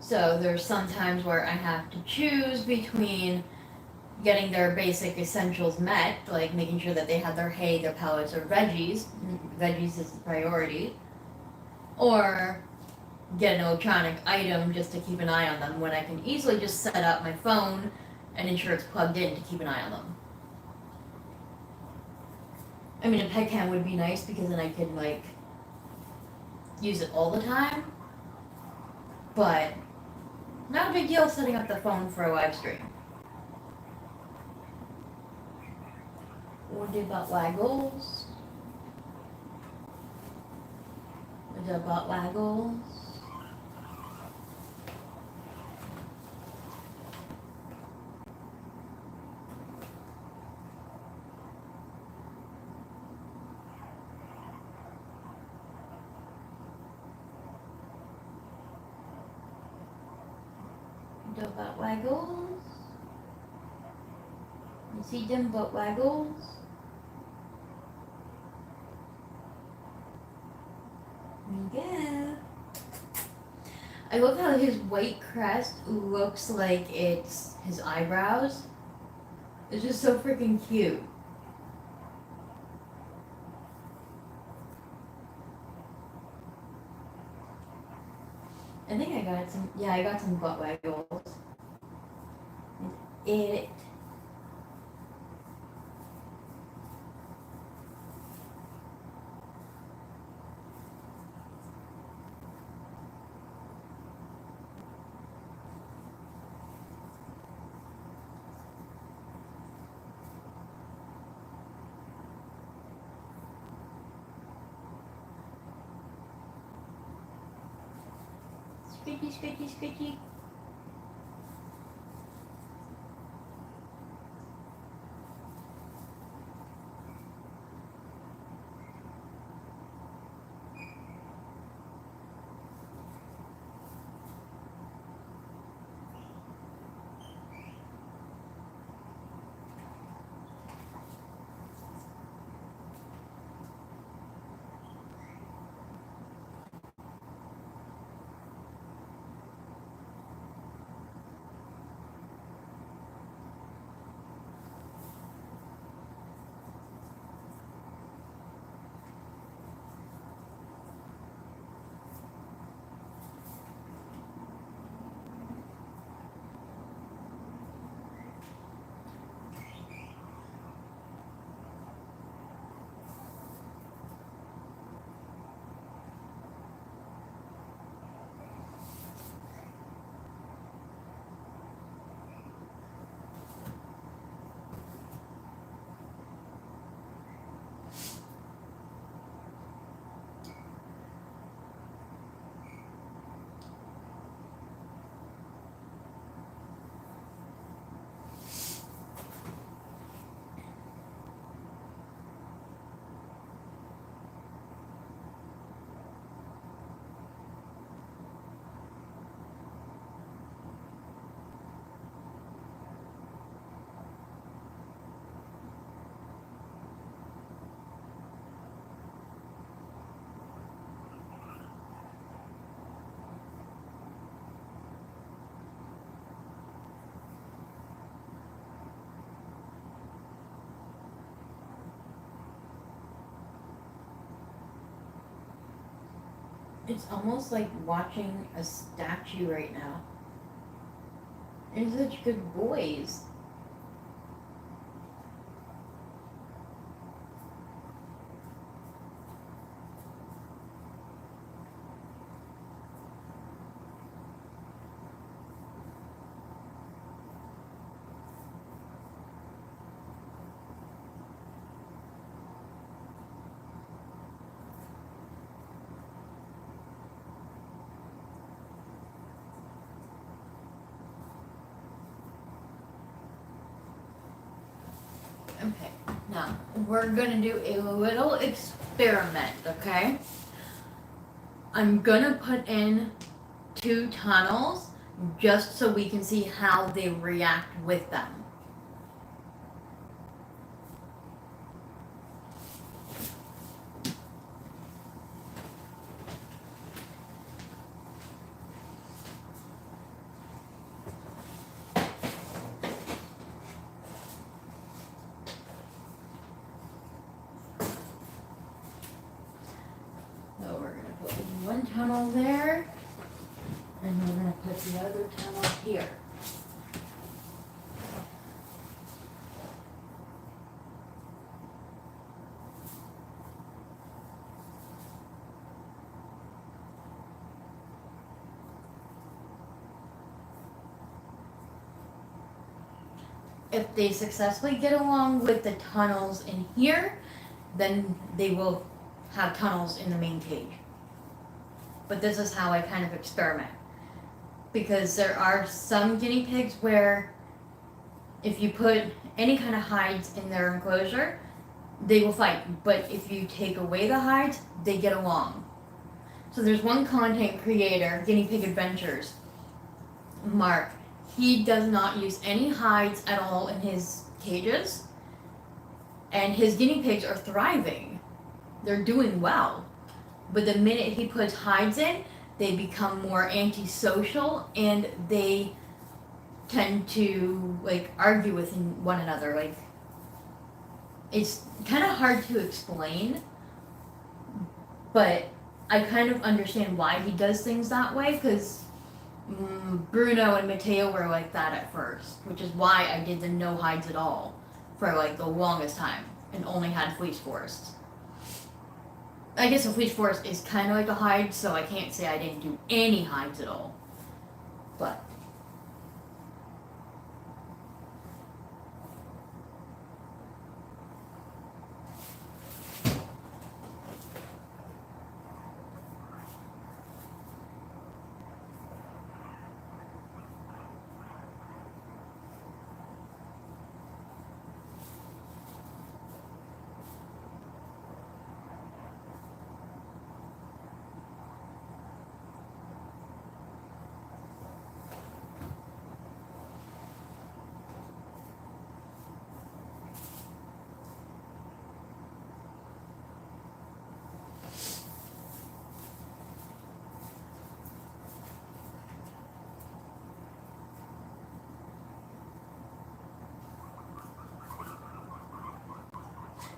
So there's some times where I have to choose between getting their basic essentials met, like making sure that they have their hay, their pellets, or veggies. Veggies is the priority. Or get an electronic item just to keep an eye on them when I can easily just set up my phone and ensure it's plugged in to keep an eye on them. I mean, a pet cam would be nice because then I could like use it all the time, but not a big deal setting up the phone for a live stream. What about waggles? What about waggles? The butt waggles. You see them butt waggles? Yeah. I love how his white crest looks like it's his eyebrows. It's just so freaking cute. I think I got some, yeah, I got some butt waggles. Eat it. Scritchy, scritchy, scritchy. It's almost like watching a statue right now. They're such good boys. Okay, now we're gonna do a little experiment, okay? I'm gonna put in 2 tunnels just so we can see how they react with them. So we're gonna put one tunnel there, and we're gonna put the other tunnel here. If they successfully get along with the tunnels in here, then they will have tunnels in the main cage. But this is how I kind of experiment. Because there are some guinea pigs where if you put any kind of hides in their enclosure, they will fight. But if you take away the hides, they get along. So there's one content creator, Guinea Pig Adventures, Mark. He does not use any hides at all in his cages. And his guinea pigs are thriving. They're doing well. But the minute he puts hides in, they become more antisocial and they tend to like argue with one another. Like, it's kind of hard to explain, but I kind of understand why he does things that way, because Bruno and Mateo were like that at first, which is why I did the no hides at all for like the longest time and only had fleece forests. I guess a fleece forest is kind of like a hide, so I can't say I didn't do any hides at all. But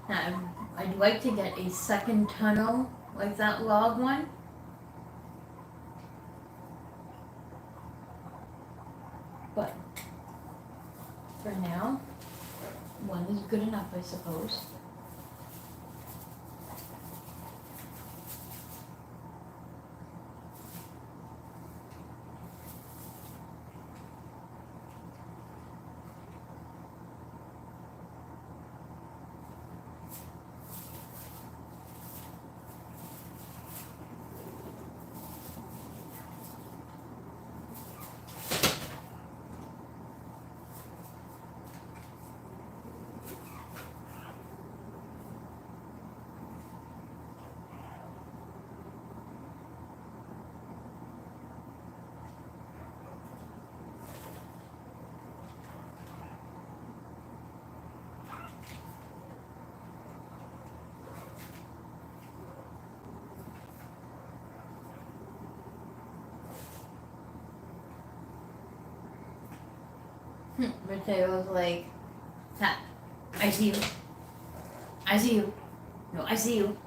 Now, I'd like to get a second tunnel like that log one. But for now, one is good enough, I suppose. Mateo's like, ha, I see you. I see you. No, I see you.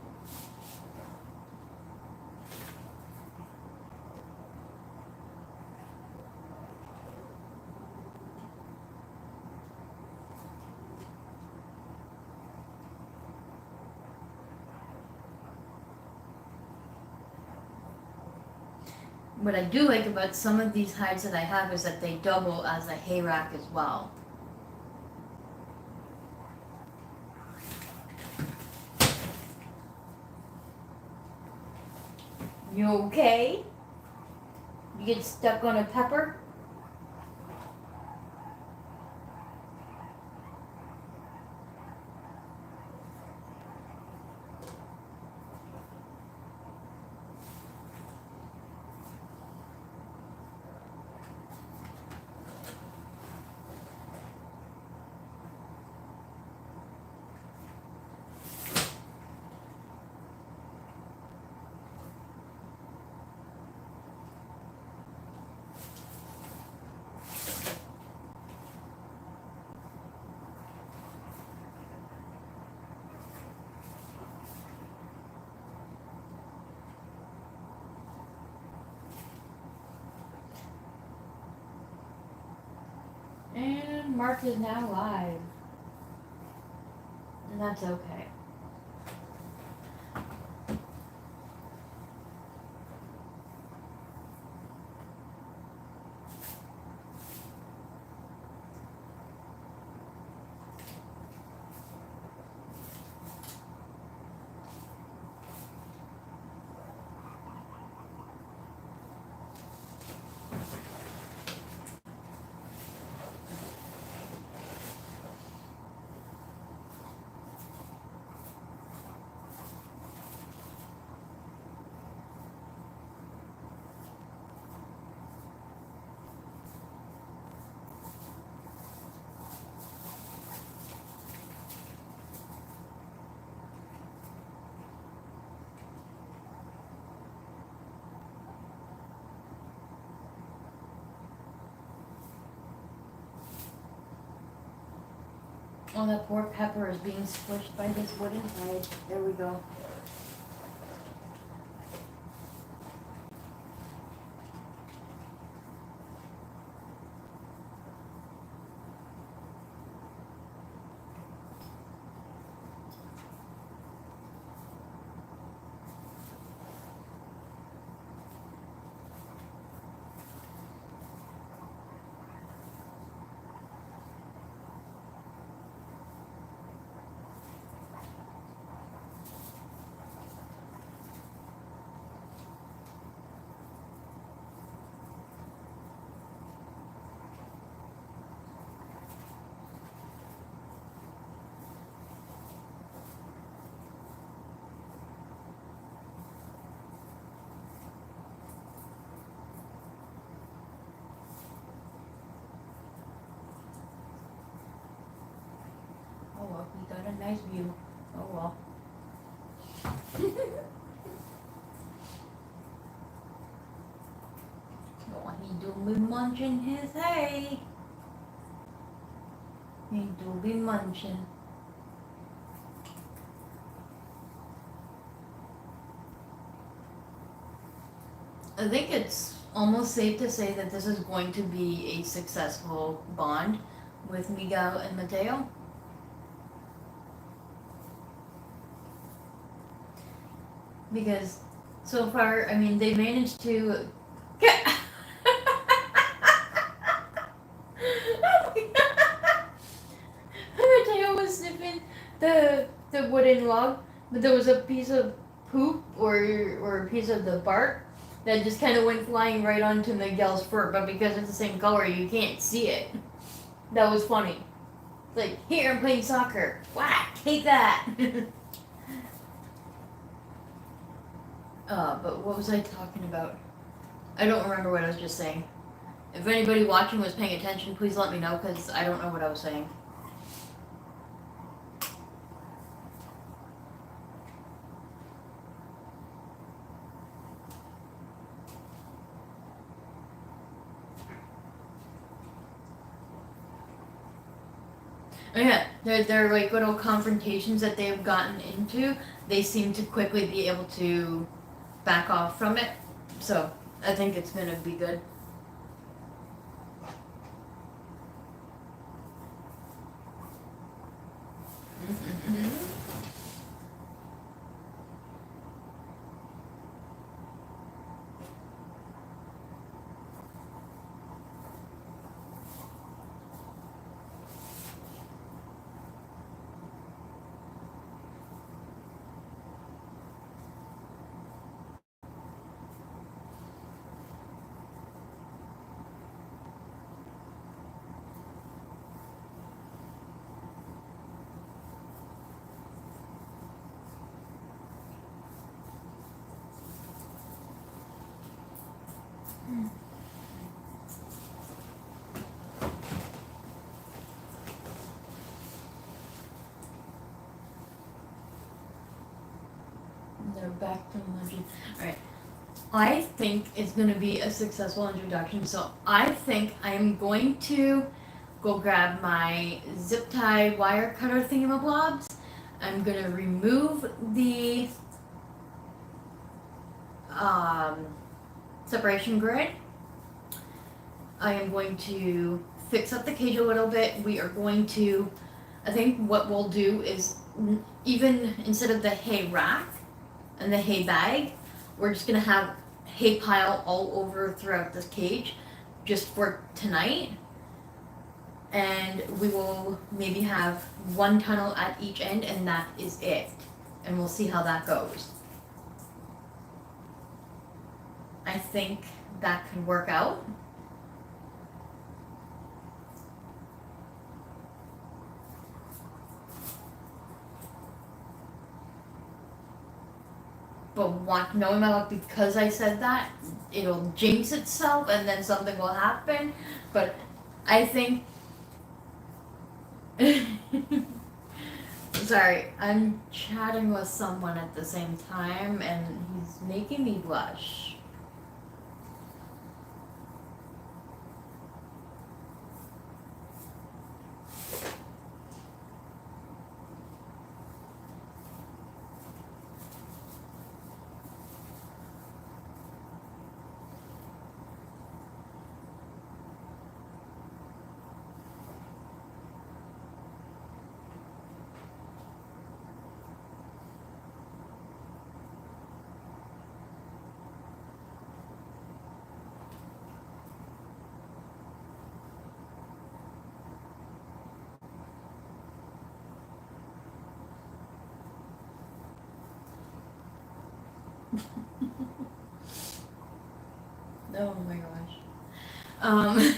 What I do like about some of these hides that I have is that they double as a hay rack as well. You okay? You get stuck on a pepper? And Mark is now live. And that's okay. Oh, that poor pepper is being squished by this wooden hide. There we go. Oh well, we got a nice view. Oh well. Oh, he do be munching his hay. He do be munching. I think it's almost safe to say that this is going to be a successful bond with Miguel and Mateo. Because so far, I mean, they managed to get. Mateo was sniffing the wooden log, but there was a piece of poop or a piece of the bark that just kind of went flying right onto Miguel's fur. But because it's the same color, you can't see it. That was funny. It's like, here, I'm playing soccer. Whack! Take that. But what was I talking about? I don't remember what I was just saying. If anybody watching was paying attention, please let me know, because I don't know what I was saying. Oh yeah, they're like little confrontations that they've gotten into. They seem to quickly be able to back off from it. So I think it's gonna be good. They're back to luncheon. Alright. I think it's going to be a successful introduction. So I think I am going to go grab my zip tie wire cutter thingamablobs. I'm going to remove the separation grid. I am going to fix up the cage a little bit. We are going to, I think what we'll do is, even instead of the hay rack and the hay bag, we're just going to have hay pile all over throughout this cage just for tonight. And we will maybe have one tunnel at each end, and that is it. And we'll see how that goes. I think that could work out. But knowing my luck, because I said that, it'll jinx itself and then something will happen. But I think. Sorry, I'm chatting with someone at the same time and he's making me blush. Oh my gosh.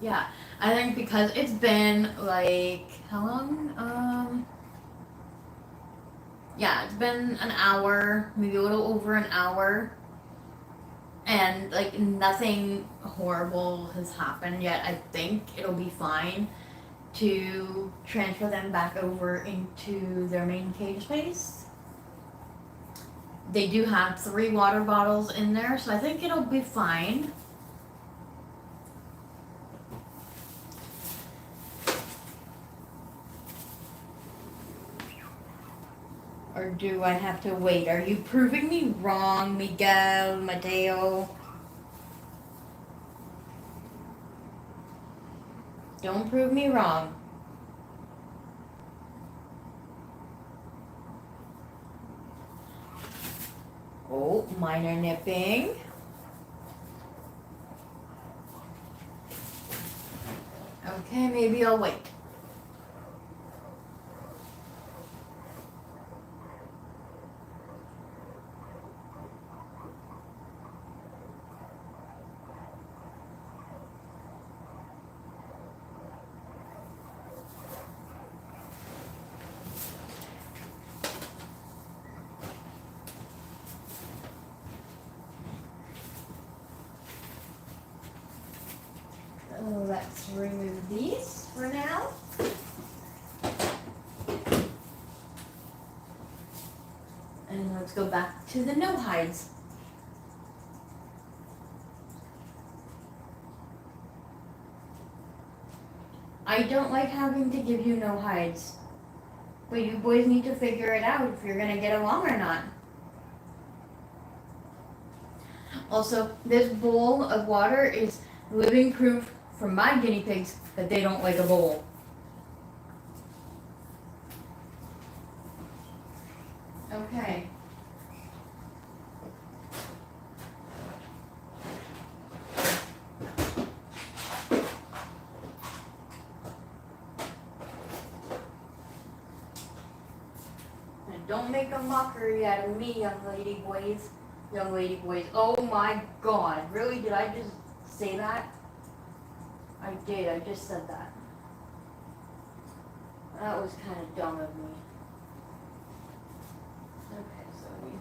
Yeah, I think because it's been like, how long? Yeah, it's been an hour, maybe a little over an hour, and like nothing horrible has happened yet. I think it'll be fine to transfer them back over into their main cage space. They do have 3 water bottles in there, so I think it'll be fine. Or do I have to wait? Are you proving me wrong, Miguel, Mateo? Don't prove me wrong. Oh, mine are nipping. Okay, maybe I'll wait. Let's remove these for now. And let's go back to the no hides. I don't like having to give you no hides. But you boys need to figure it out if you're gonna get along or not. Also, this bowl of water is living proof for my guinea pigs that they don't like a bowl. Okay. And don't make a mockery out of me, young lady boys. Young lady boys. Oh my god. Really? Did I just say that? I did. I just said that. That was kind of dumb of me. Okay, so we...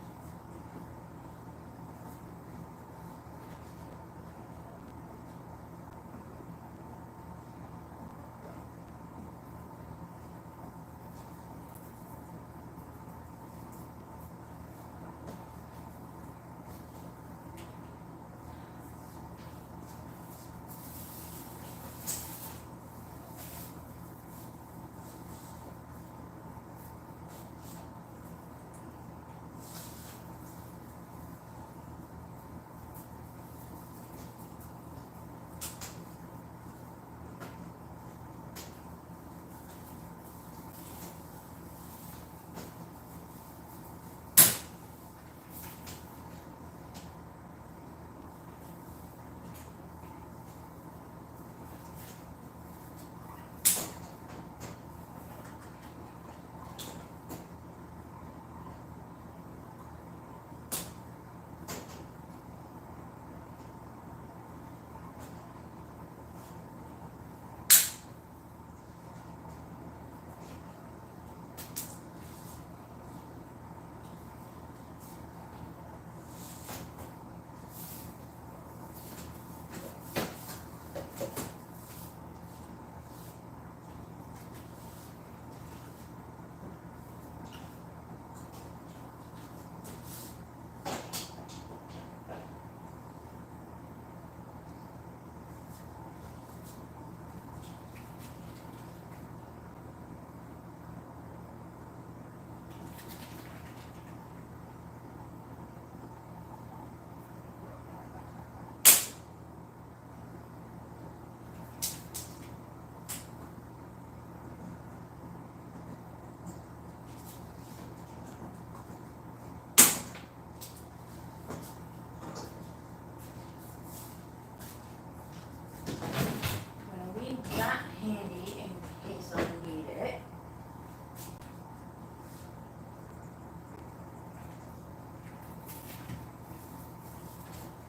that handy in case I need it.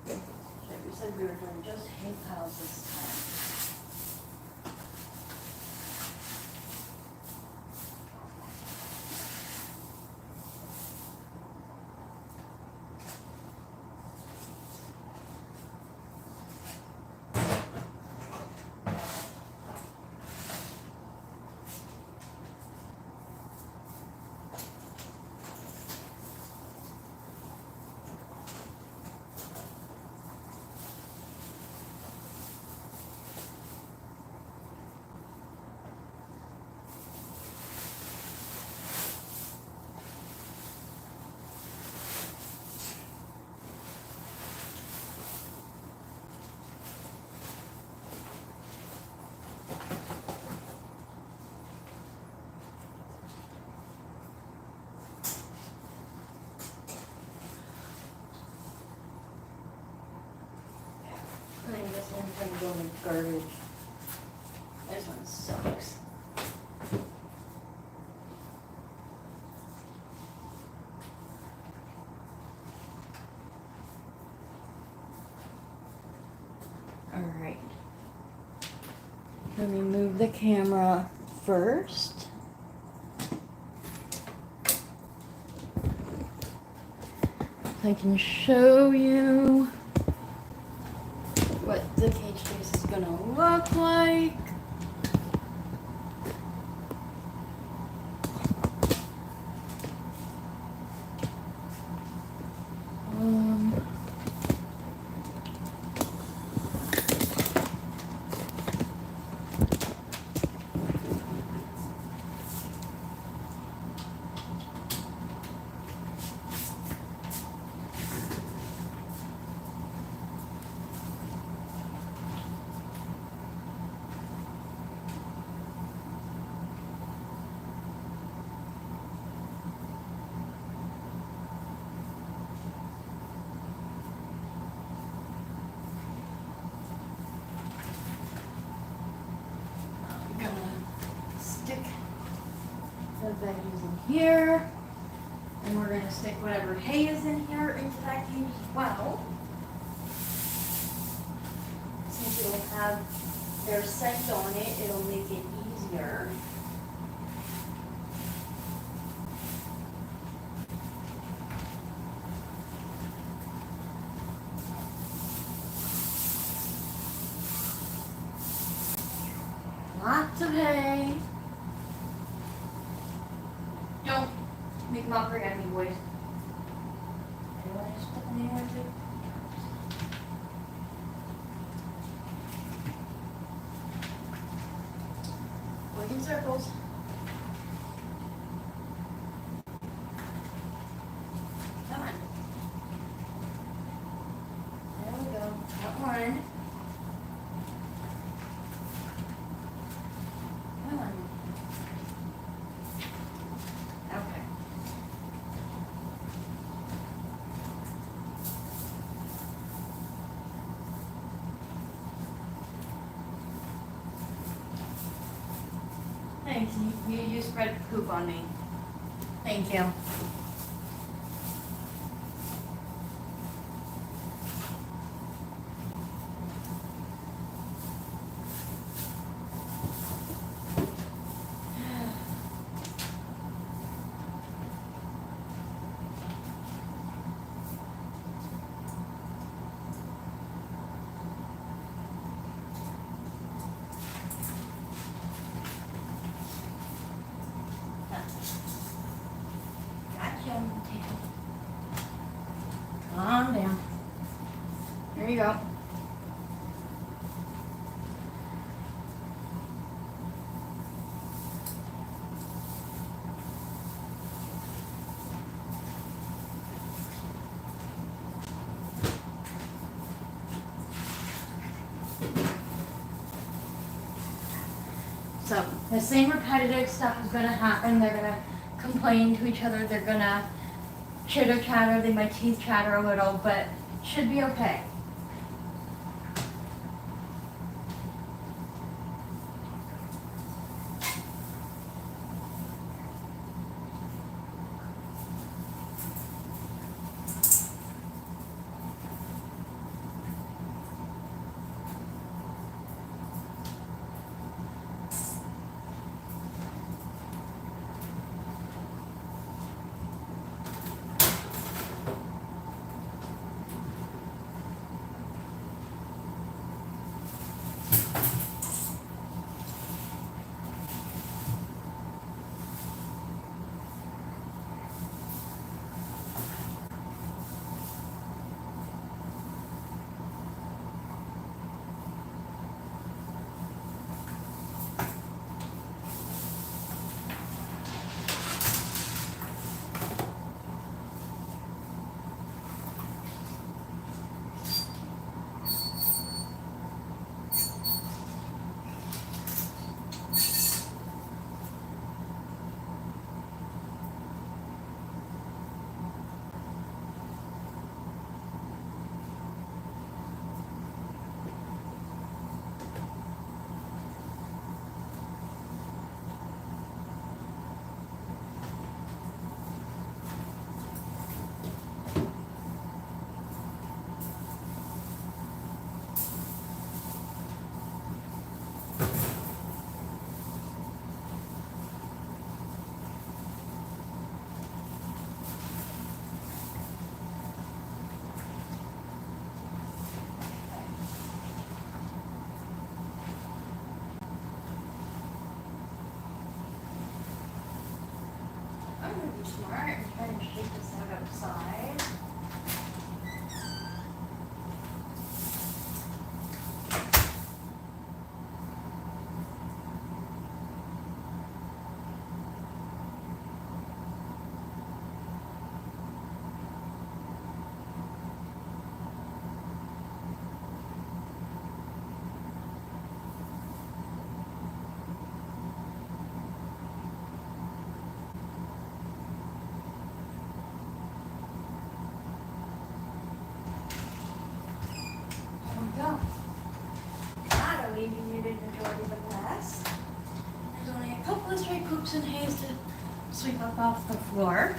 So we said we were doing just hay piles this time. this one's gonna go in garbage. This one sucks. Alright. Let me move the camera first. I can show you what the cage space is gonna look like. Stick the veggies in here, and we're going to stick whatever hay is in here into that cage as well. Since it'll have their scent on it, it'll make it easier. Lots of hay. Don't make mockery at me, boys. Anyone else put the name with it? Going in circles. Come on. There we go. Got one. Thanks. You spread poop on me. Thank you. Calm down. There you go. So the same repetitive stuff is going to happen. They're going to complain to each other. They're going to chitter chatter. They might teeth chatter a little, but should be okay. smart and try and shake this out outside. Go. That'll leave you muted majority of the mess. There's only a couple of stray poops and haze to sweep up off the floor.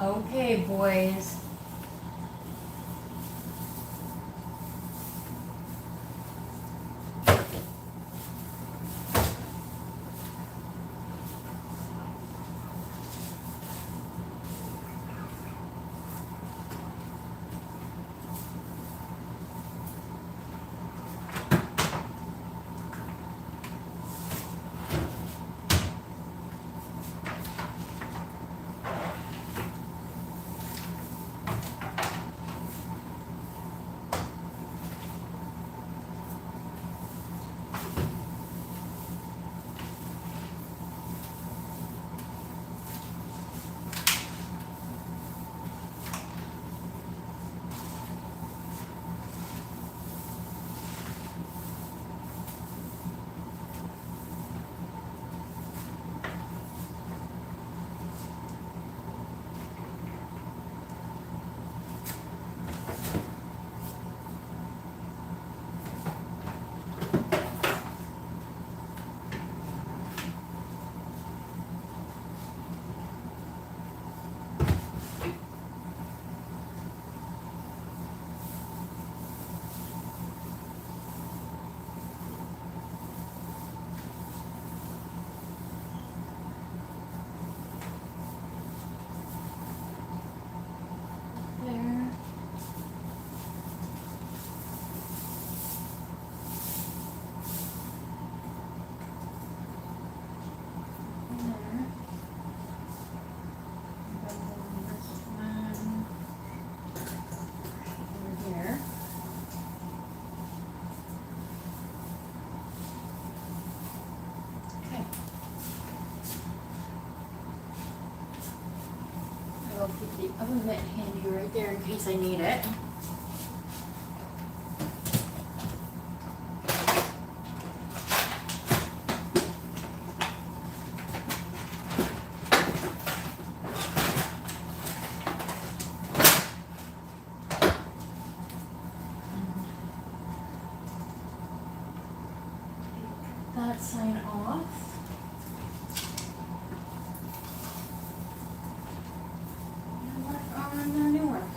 Okay, boys. I'll keep the oven mitt handy right there in case I need it. That sign off. And work on the new one.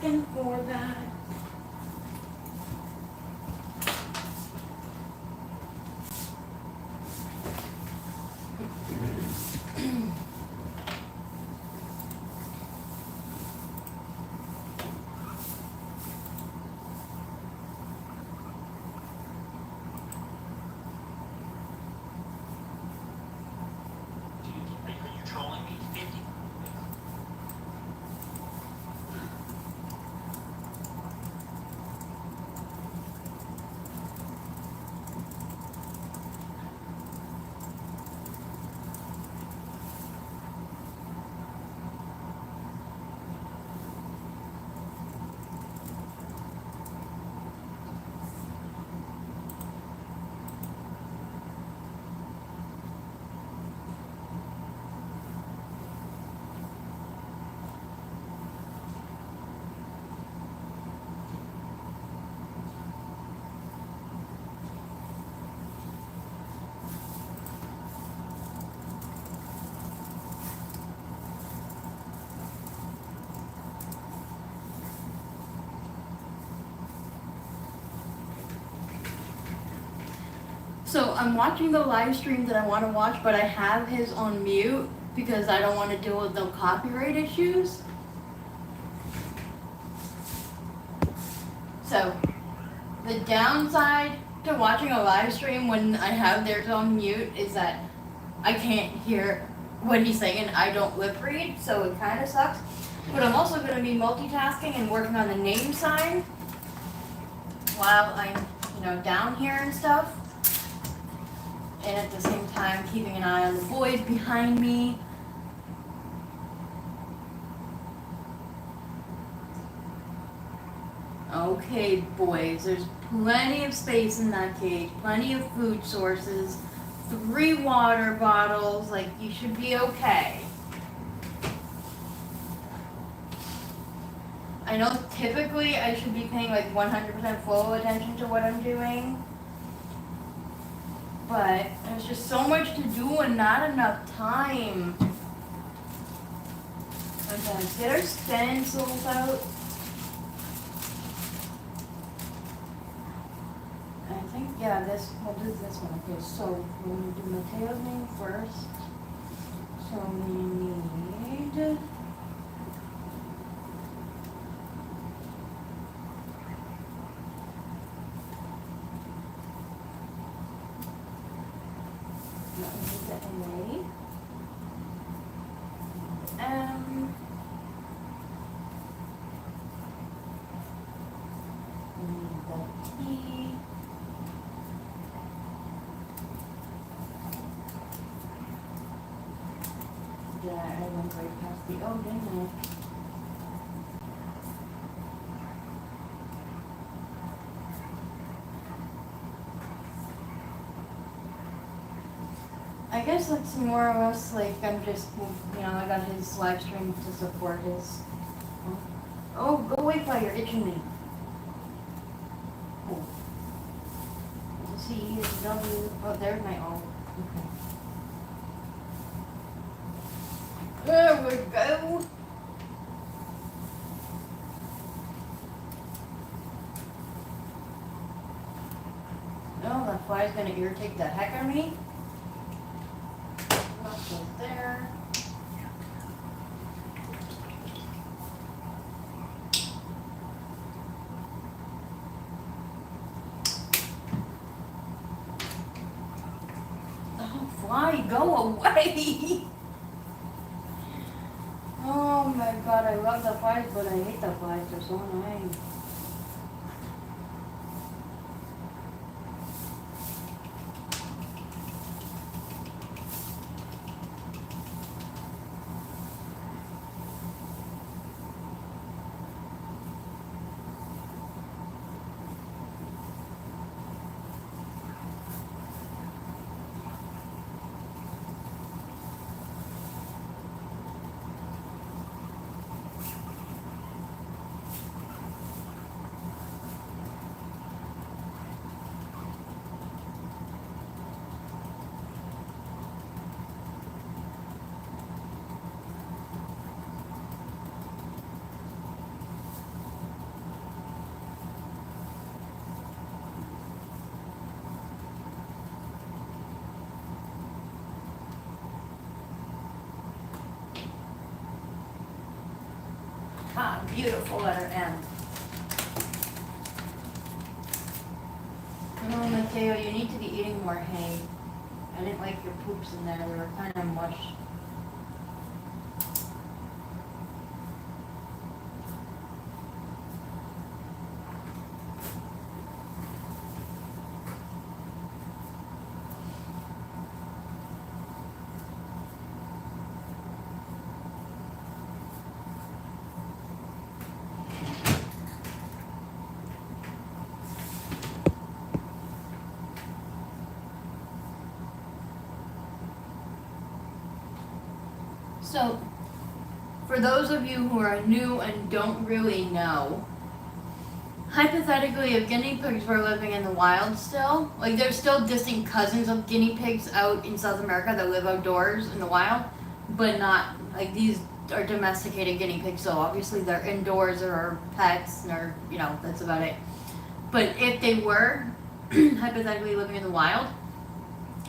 looking for that. Are you trolling me? 50? So I'm watching the live stream that I want to watch, but I have his on mute because I don't want to deal with no copyright issues. So the downside to watching a live stream when I have theirs on mute is that I can't hear what he's saying and I don't lip read, so it kind of sucks. But I'm also going to be multitasking and working on the name sign while I'm, down here and stuff. And at the same time keeping an eye on the boys behind me. Okay, boys, there's plenty of space in that cage, plenty of food sources, 3 water bottles, like you should be okay. I know typically I should be paying like 100% full attention to what I'm doing. But there's just so much to do and not enough time. Okay, get our stencils out. I think, yeah, we'll do this one. Okay, so we're going to do Mateo's name first. So we need... the A, M, we need the T, yeah, I went right past the O, didn't I? I guess it's more or less like I'm just, I got his live stream to support his. Oh, go away, fire, you're itching me. Oh. There's a C, there's a W. Oh, there's my O. Okay. There we go. Oh, that fly's gonna irritate the heck out of me. There. Oh, fly, go away! Oh my god, I love the flies, but I hate the flies. They're so annoying. beautiful letter M. Oh, Mateo, you need to be eating more hay. I didn't like your poops in there, they were kind of mush. So, for those of you who are new and don't really know, hypothetically, if guinea pigs were living in the wild still, like there's still distinct cousins of guinea pigs out in South America that live outdoors in the wild, but not, like these are domesticated guinea pigs, so obviously they're indoors or are pets, or, you know, that's about it. But if they were hypothetically living in the wild,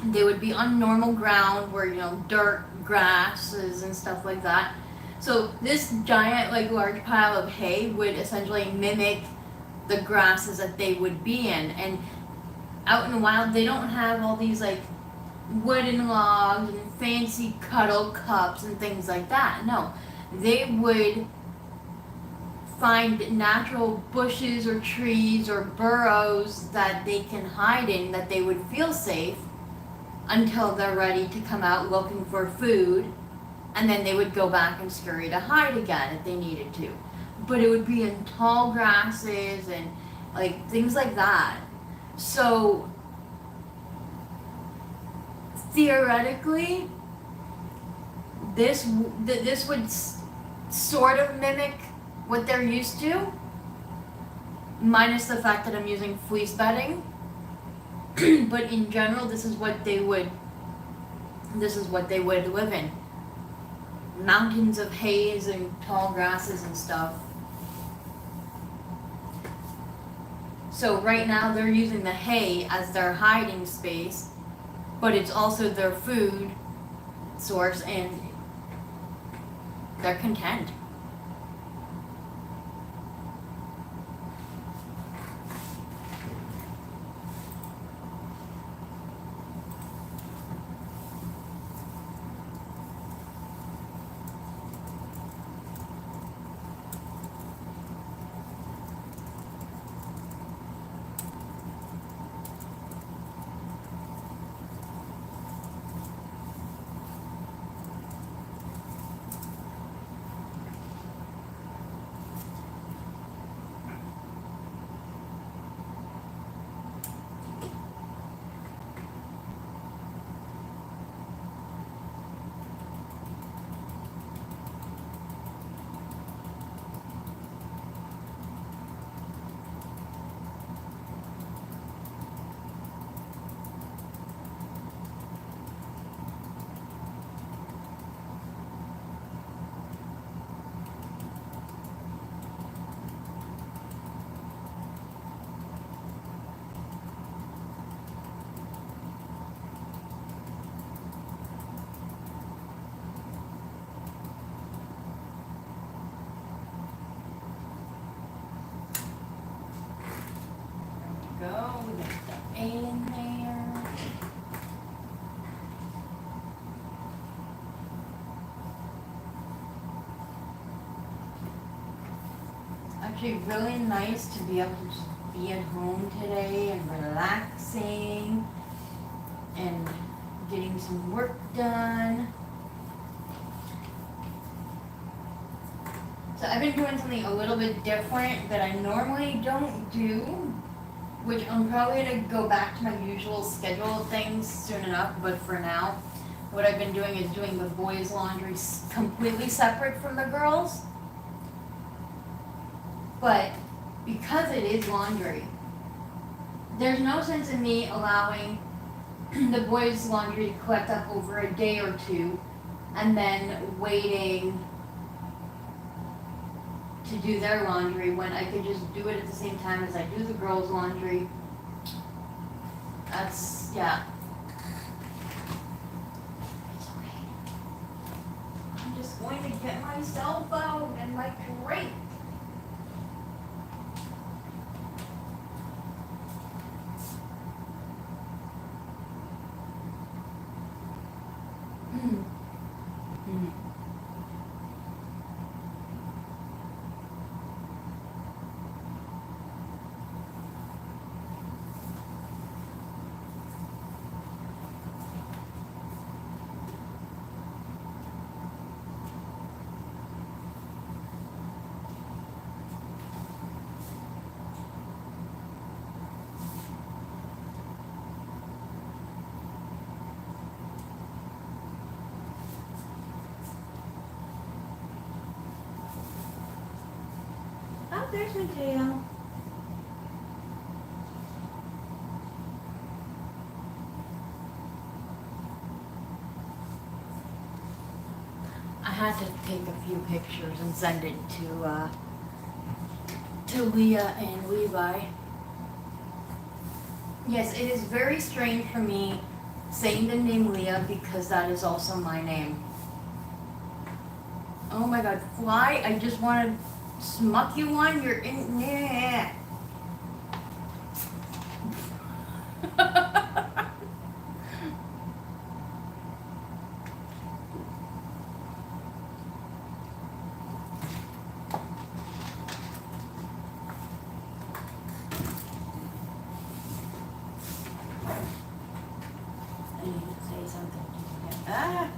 they would be on normal ground where, you know, dirt, grasses and stuff like that. So this giant, like, large pile of hay would essentially mimic the grasses that they would be in. And out in the wild, they don't have all these, like, wooden logs and fancy cuddle cups and things like that. No, they would find natural bushes or trees or burrows that they can hide in, that they would feel safe until they're ready to come out looking for food, and then they would go back and scurry to hide again if they needed to. But it would be in tall grasses and like things like that. So theoretically, this would sort of mimic what they're used to, minus the fact that I'm using fleece bedding. But in general, this is what they would live in. Mountains of haze and tall grasses and stuff. So right now they're using the hay as their hiding space, but it's also their food source, and they're content. Go, we got the A in there. Actually, really nice to be able to just be at home today and relaxing and getting some work done. So I've been doing something a little bit different that I normally don't do, which I'm probably going to go back to my usual schedule of things soon enough, but for now, what I've been doing is doing the boys' laundry completely separate from the girls'. But because it is laundry, there's no sense in me allowing the boys' laundry to collect up over a day or two and then waiting to do their laundry when I could just do it at the same time as I do the girls' laundry. That's, yeah. It's okay. I'm just going to get my cell phone and my drink. Oh, there's Mateo. I had to take a few pictures and send it to Leah and Levi. Yes, it is very strange for me saying the name Leah because that is also my name. Oh my god, Fly, I just want to smuck you one. You're in there. I need to say something. Ah!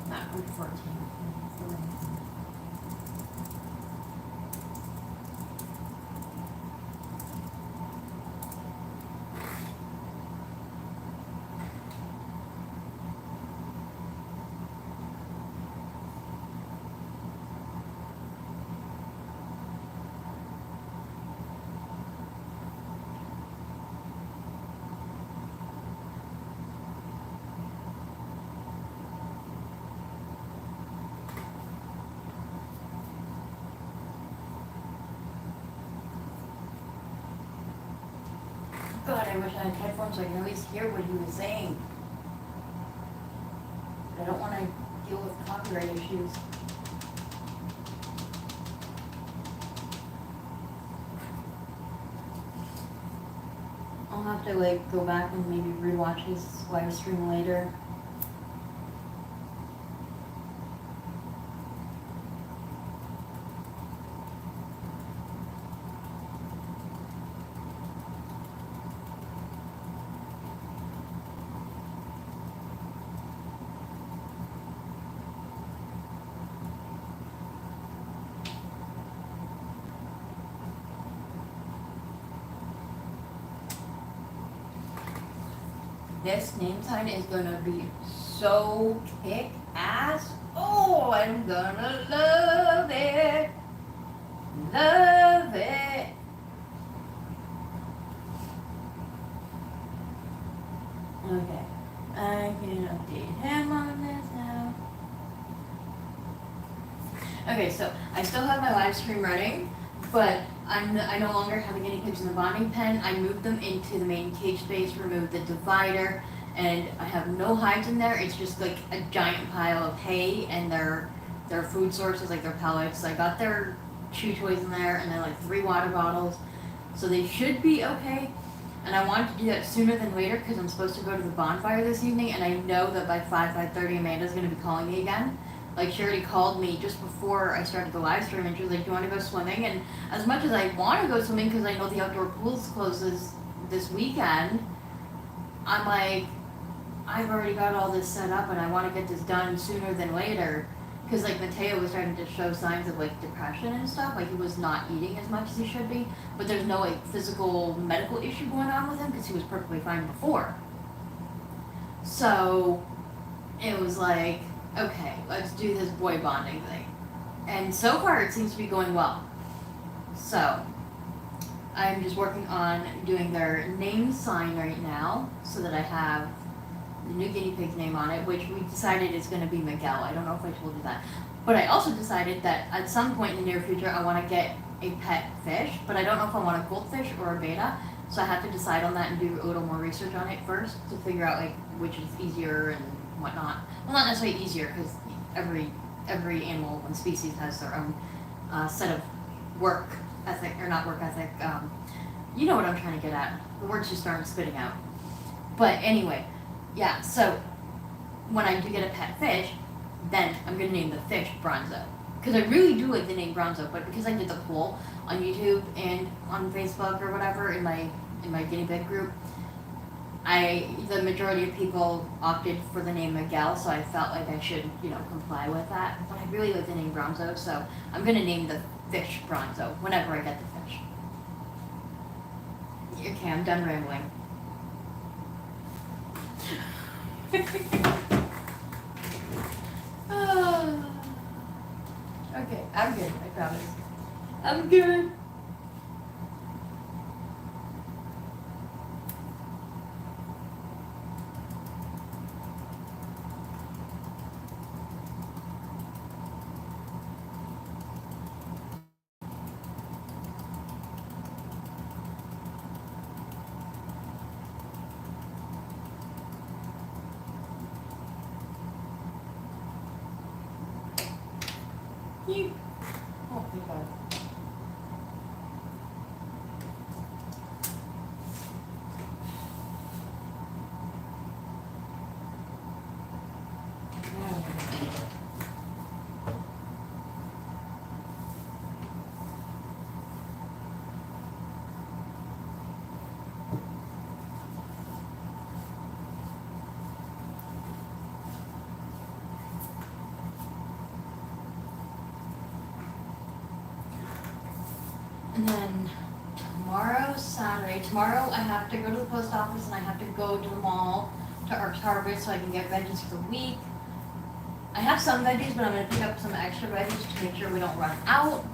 Not good 14. God, I wish I had headphones so I could at least hear what he was saying. But I don't want to deal with copyright issues. I'll have to like go back and maybe rewatch his live stream later. This name sign is gonna be so kick ass. Oh, I'm gonna love it. Love it. Okay. I can update him on this now. Okay, so I still have my live stream running, but I no longer have the guinea pigs in the bonding pen. I moved them into the main cage space, removed the divider, and I have no hides in there. It's just like a giant pile of hay and their food sources, like their pellets. I got their chew toys in there and then like 3 water bottles. So they should be okay. And I wanted to do that sooner than later because I'm supposed to go to the bonfire this evening, and I know that by 5:30 Amanda's going to be calling me again. Like, she already called me just before I started the live stream, and she was like, do you want to go swimming? And as much as I want to go swimming because I know the outdoor pools closes this weekend, I'm like, I've already got all this set up and I want to get this done sooner than later. Because, like, Mateo was starting to show signs of, like, depression and stuff. Like, he was not eating as much as he should be. But there's no, like, physical medical issue going on with him because he was perfectly fine before. So, it was like, okay, let's do this boy bonding thing. And so far it seems to be going well. So, I'm just working on doing their name sign right now so that I have the new guinea pig's name on it, which we decided is going to be Miguel. I don't know if I told you that. But I also decided that at some point in the near future I want to get a pet fish, but I don't know if I want a goldfish or a betta. So I have to decide on that and do a little more research on it first to figure out like which is easier and whatnot. Well, not necessarily easier because every animal and species has their own set of work ethic, or not work ethic. You know what I'm trying to get at. The words just aren't spitting out. But anyway, yeah. So when I do get a pet fish, then I'm gonna name the fish Bronzo because I really do like the name Bronzo. But because I did the poll on YouTube and on Facebook or whatever in my guinea pig group, the majority of people opted for the name Miguel, so I felt like I should, comply with that. But I really like the name Bronzo, so I'm gonna name the fish Bronzo whenever I get the fish. Okay, I'm done rambling. Okay, I'm good, I promise. I'm good. You. Oh, thank God. And then tomorrow's Saturday. Tomorrow I have to go to the post office and I have to go to the mall to Arcs Harvest so I can get veggies for the week. I have some veggies, but I'm going to pick up some extra veggies to make sure we don't run out.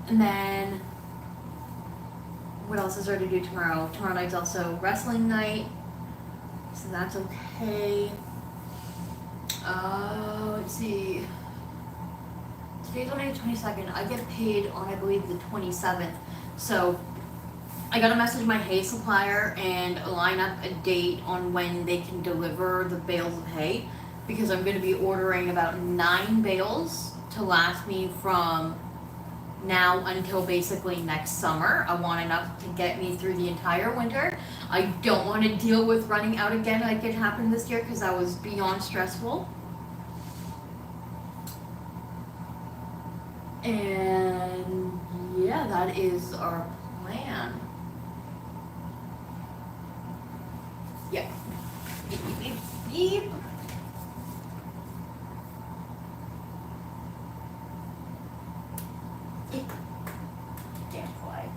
And then, what else is there to do tomorrow? Tomorrow night's also wrestling night, so that's okay. Let's see. Today's only the 22nd. I get paid on, I believe, the 27th. So I gotta message my hay supplier and line up a date on when they can deliver the bales of hay, because I'm gonna be ordering about 9 bales to last me from now until basically next summer. I want enough to get me through the entire winter. I don't want to deal with running out again like it happened this year, because that was beyond stressful. And yeah, that is our plan. Yeah. Beep, beep, beep. Beep. Damn fly.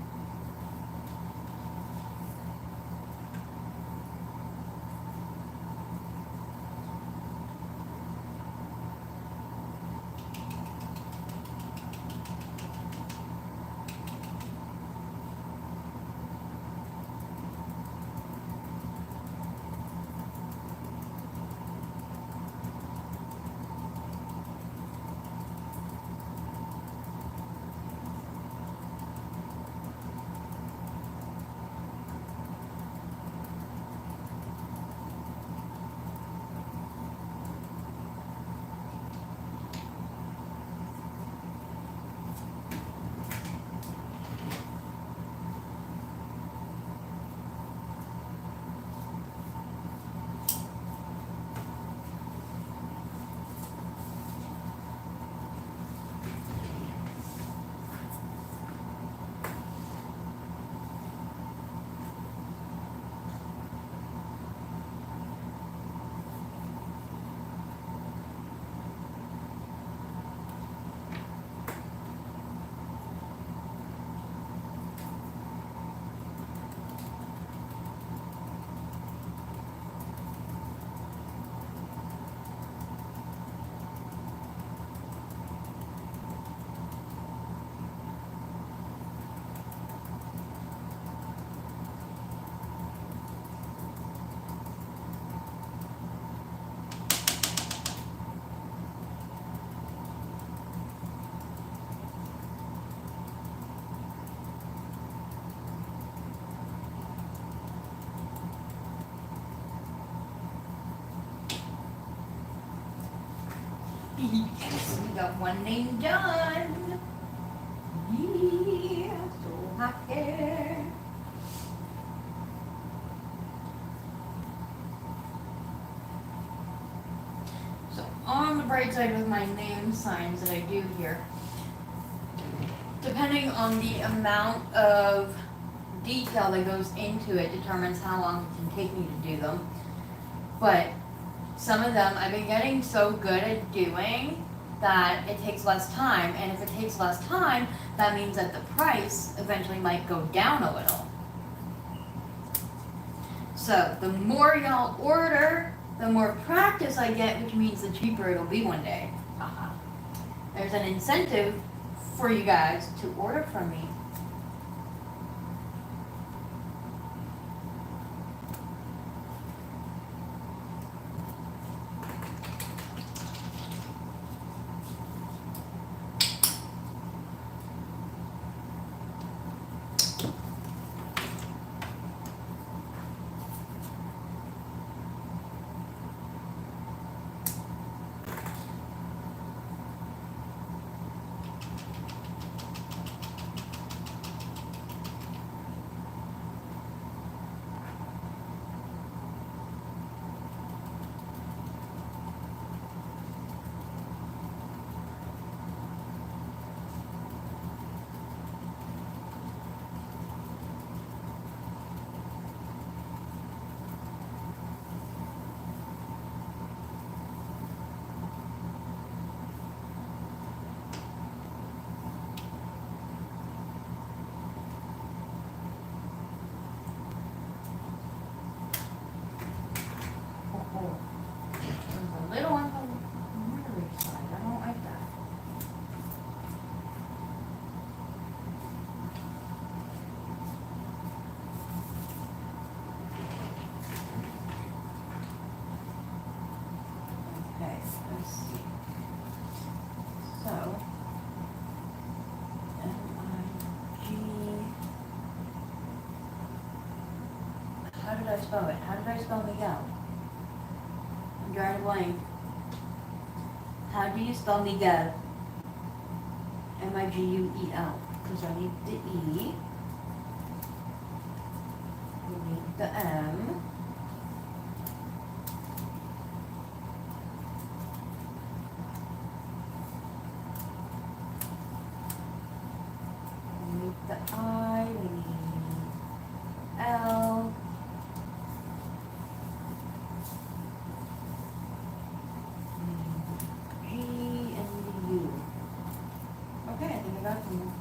Yes, we got one name done. Yeah, so happy. So on the bright side with my name signs that I do here, depending on the amount of detail that goes into it determines how long it can take me to do them. But some of them I've been getting so good at doing that it takes less time, and if it takes less time, that means that the price eventually might go down a little. So the more y'all order, the more practice I get, which means the cheaper it'll be one day. Haha. There's an incentive for you guys to order from me. There's a little one on the Murray side. I don't like that. Okay, let's see. So, M-I-G. How did I spell it? How did I spell Miguel? I'm drawing a blank. How do you spell Miguel? M-I-G-U-E-L. Because I need the E. We need the M. We need the I. We need L. G and the U. Okay, I think I got them.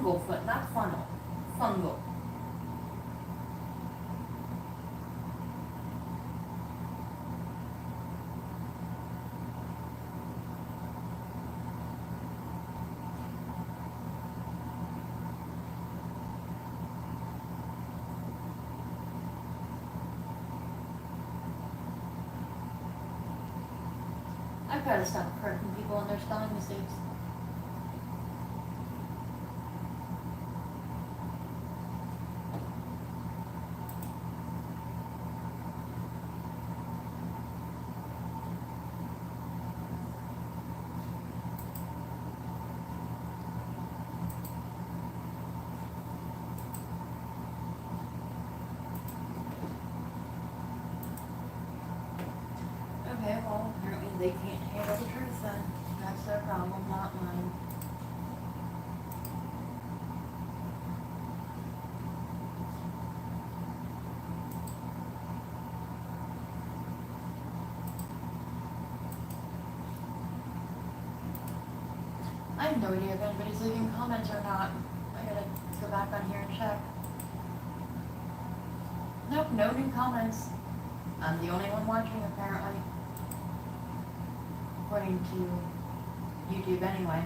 fungal foot, not funnel. Fungal. I've got to stop correcting people on their spelling mistakes. Okay, well, apparently they can't handle the truth then. That's their problem, not mine. I have no idea if anybody's leaving comments or not. I gotta go back on here and check. Nope, no new comments. I'm the only one watching apparently. According to YouTube anyway.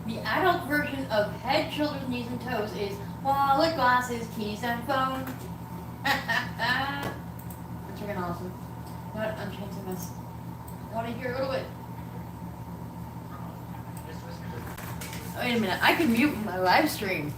The adult version of head, shoulders, knees, and toes is wallet, glasses, keys, and phone. That's freaking awesome. You know what? I'm changing this. I want to hear a little bit. Wait a minute. I can mute my live stream.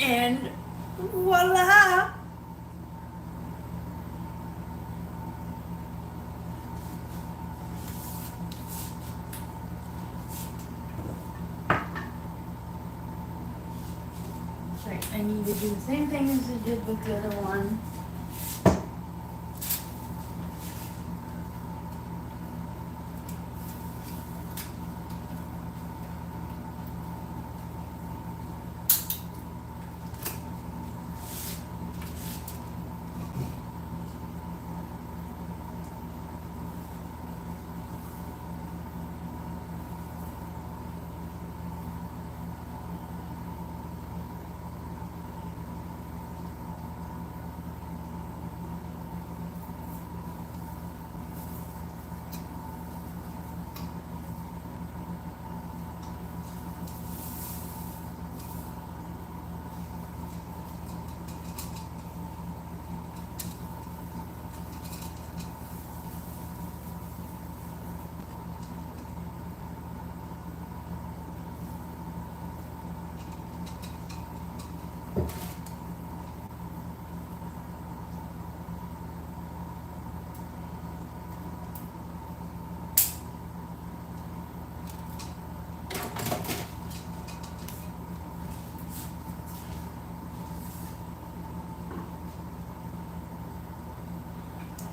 And voila! Right, I need to do the same thing as I did with the other one.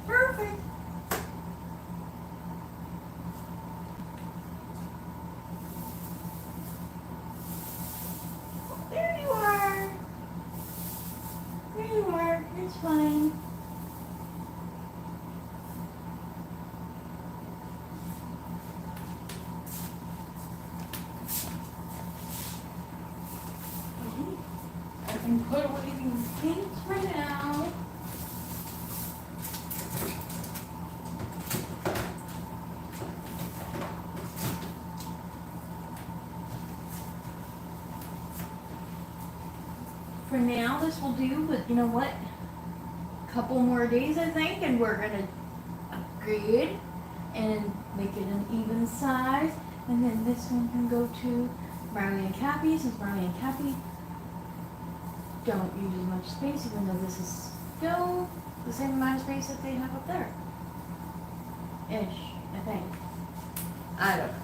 Perfect. There you are. There you are. It's fine. I can put away these paints for now. For now, this will do, but you know what? Couple more days, I think, and we're gonna upgrade and make it an even size. And then this one can go to Marley and Cappy, since Marley and Cappy don't use as much space, even though this is still the same amount of space that they have up there. Ish, I think. I don't know.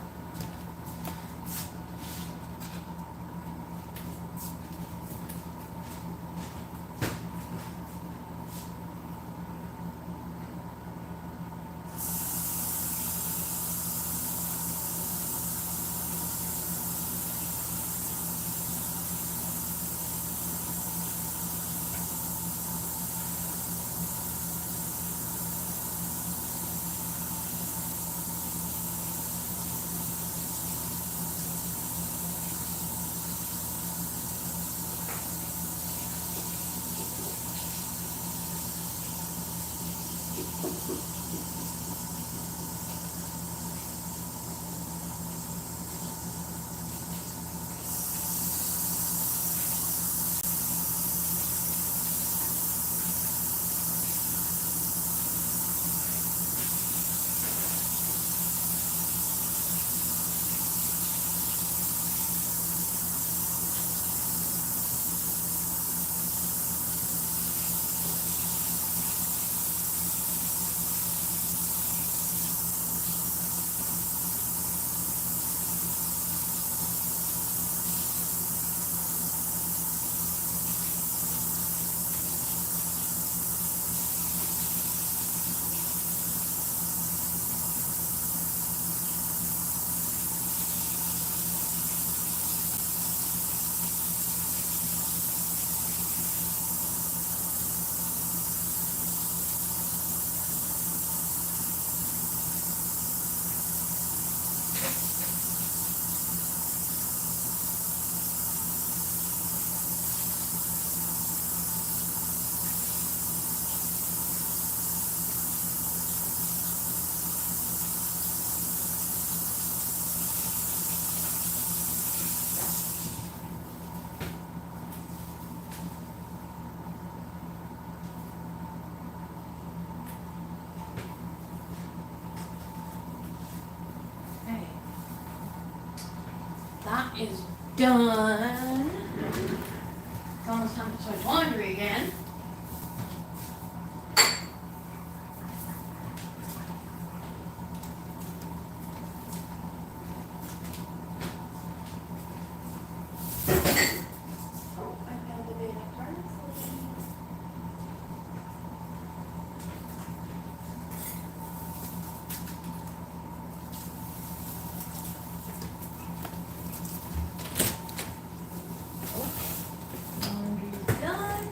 That is done. Don't almost time to start laundry again. Oh, I found a bit of parsley. Laundry's done.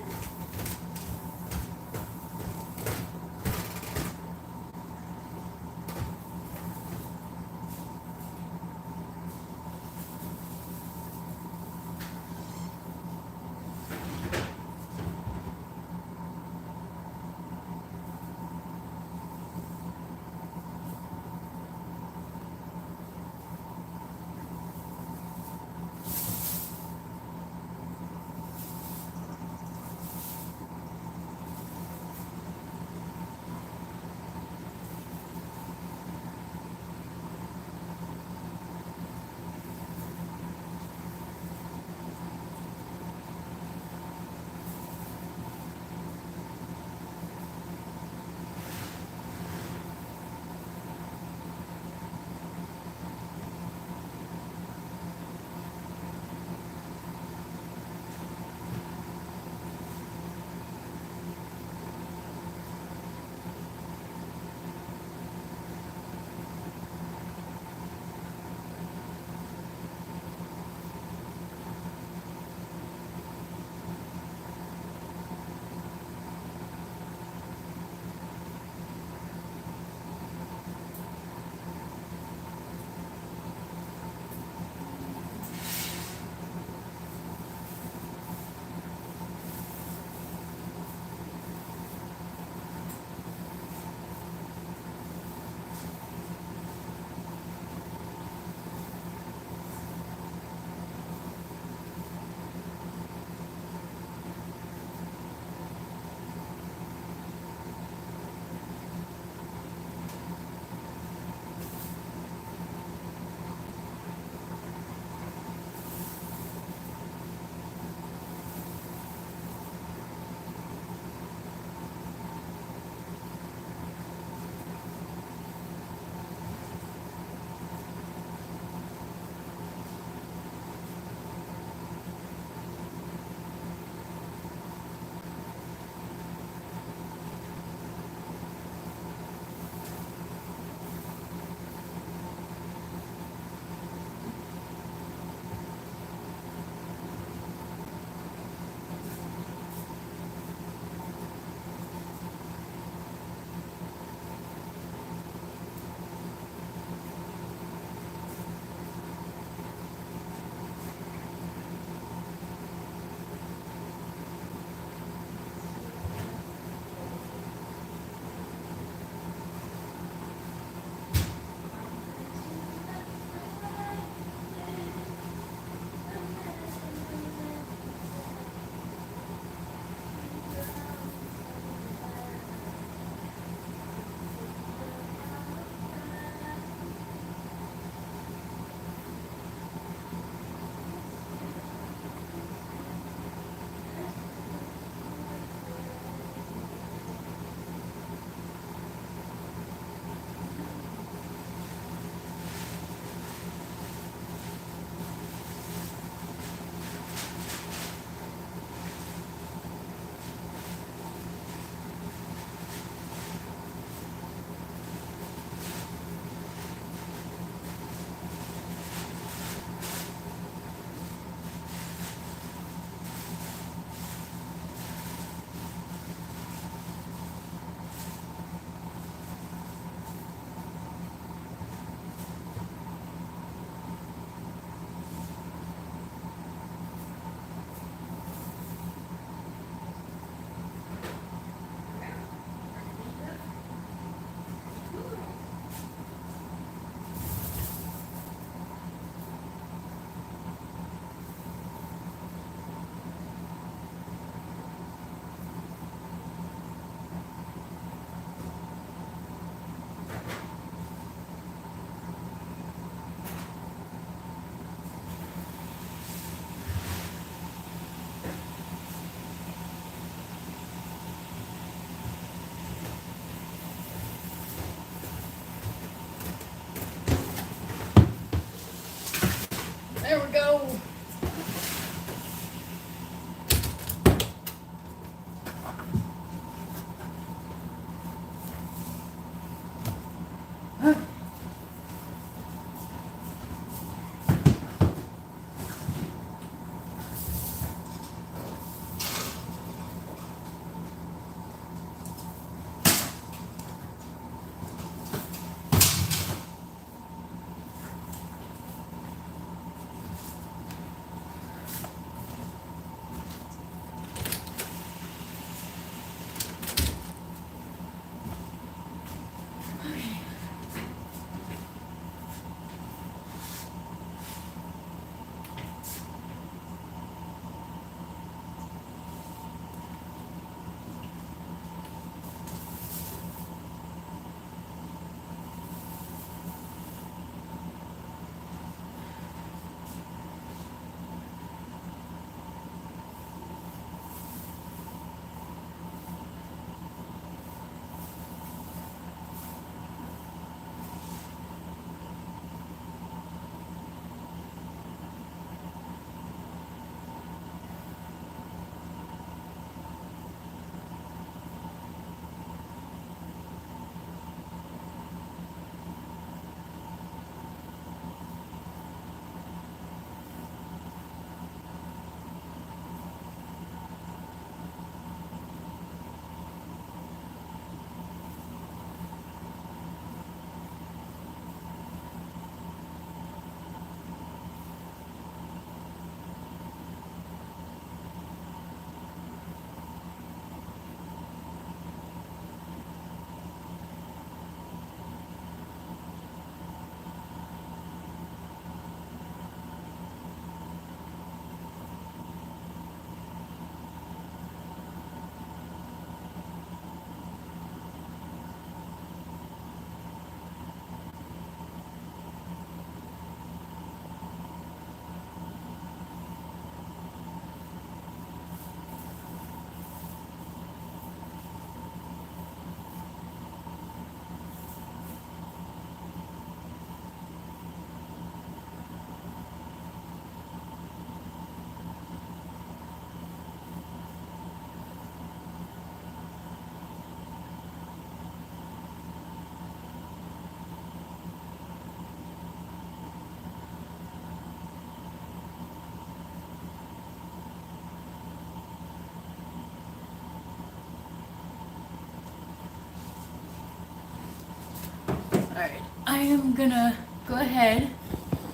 I am gonna go ahead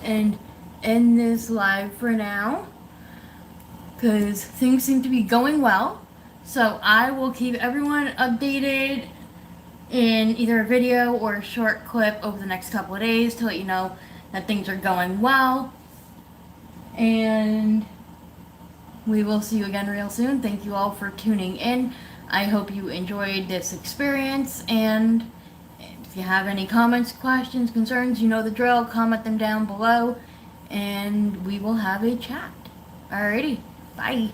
and end this live for now because things seem to be going well. So I will keep everyone updated in either a video or a short clip over the next couple of days to let you know that things are going well. And we will see you again real soon. Thank you all for tuning in. I hope you enjoyed this experience, and if you have any comments, questions, concerns, you know the drill, comment them down below and we will have a chat. Alrighty, bye.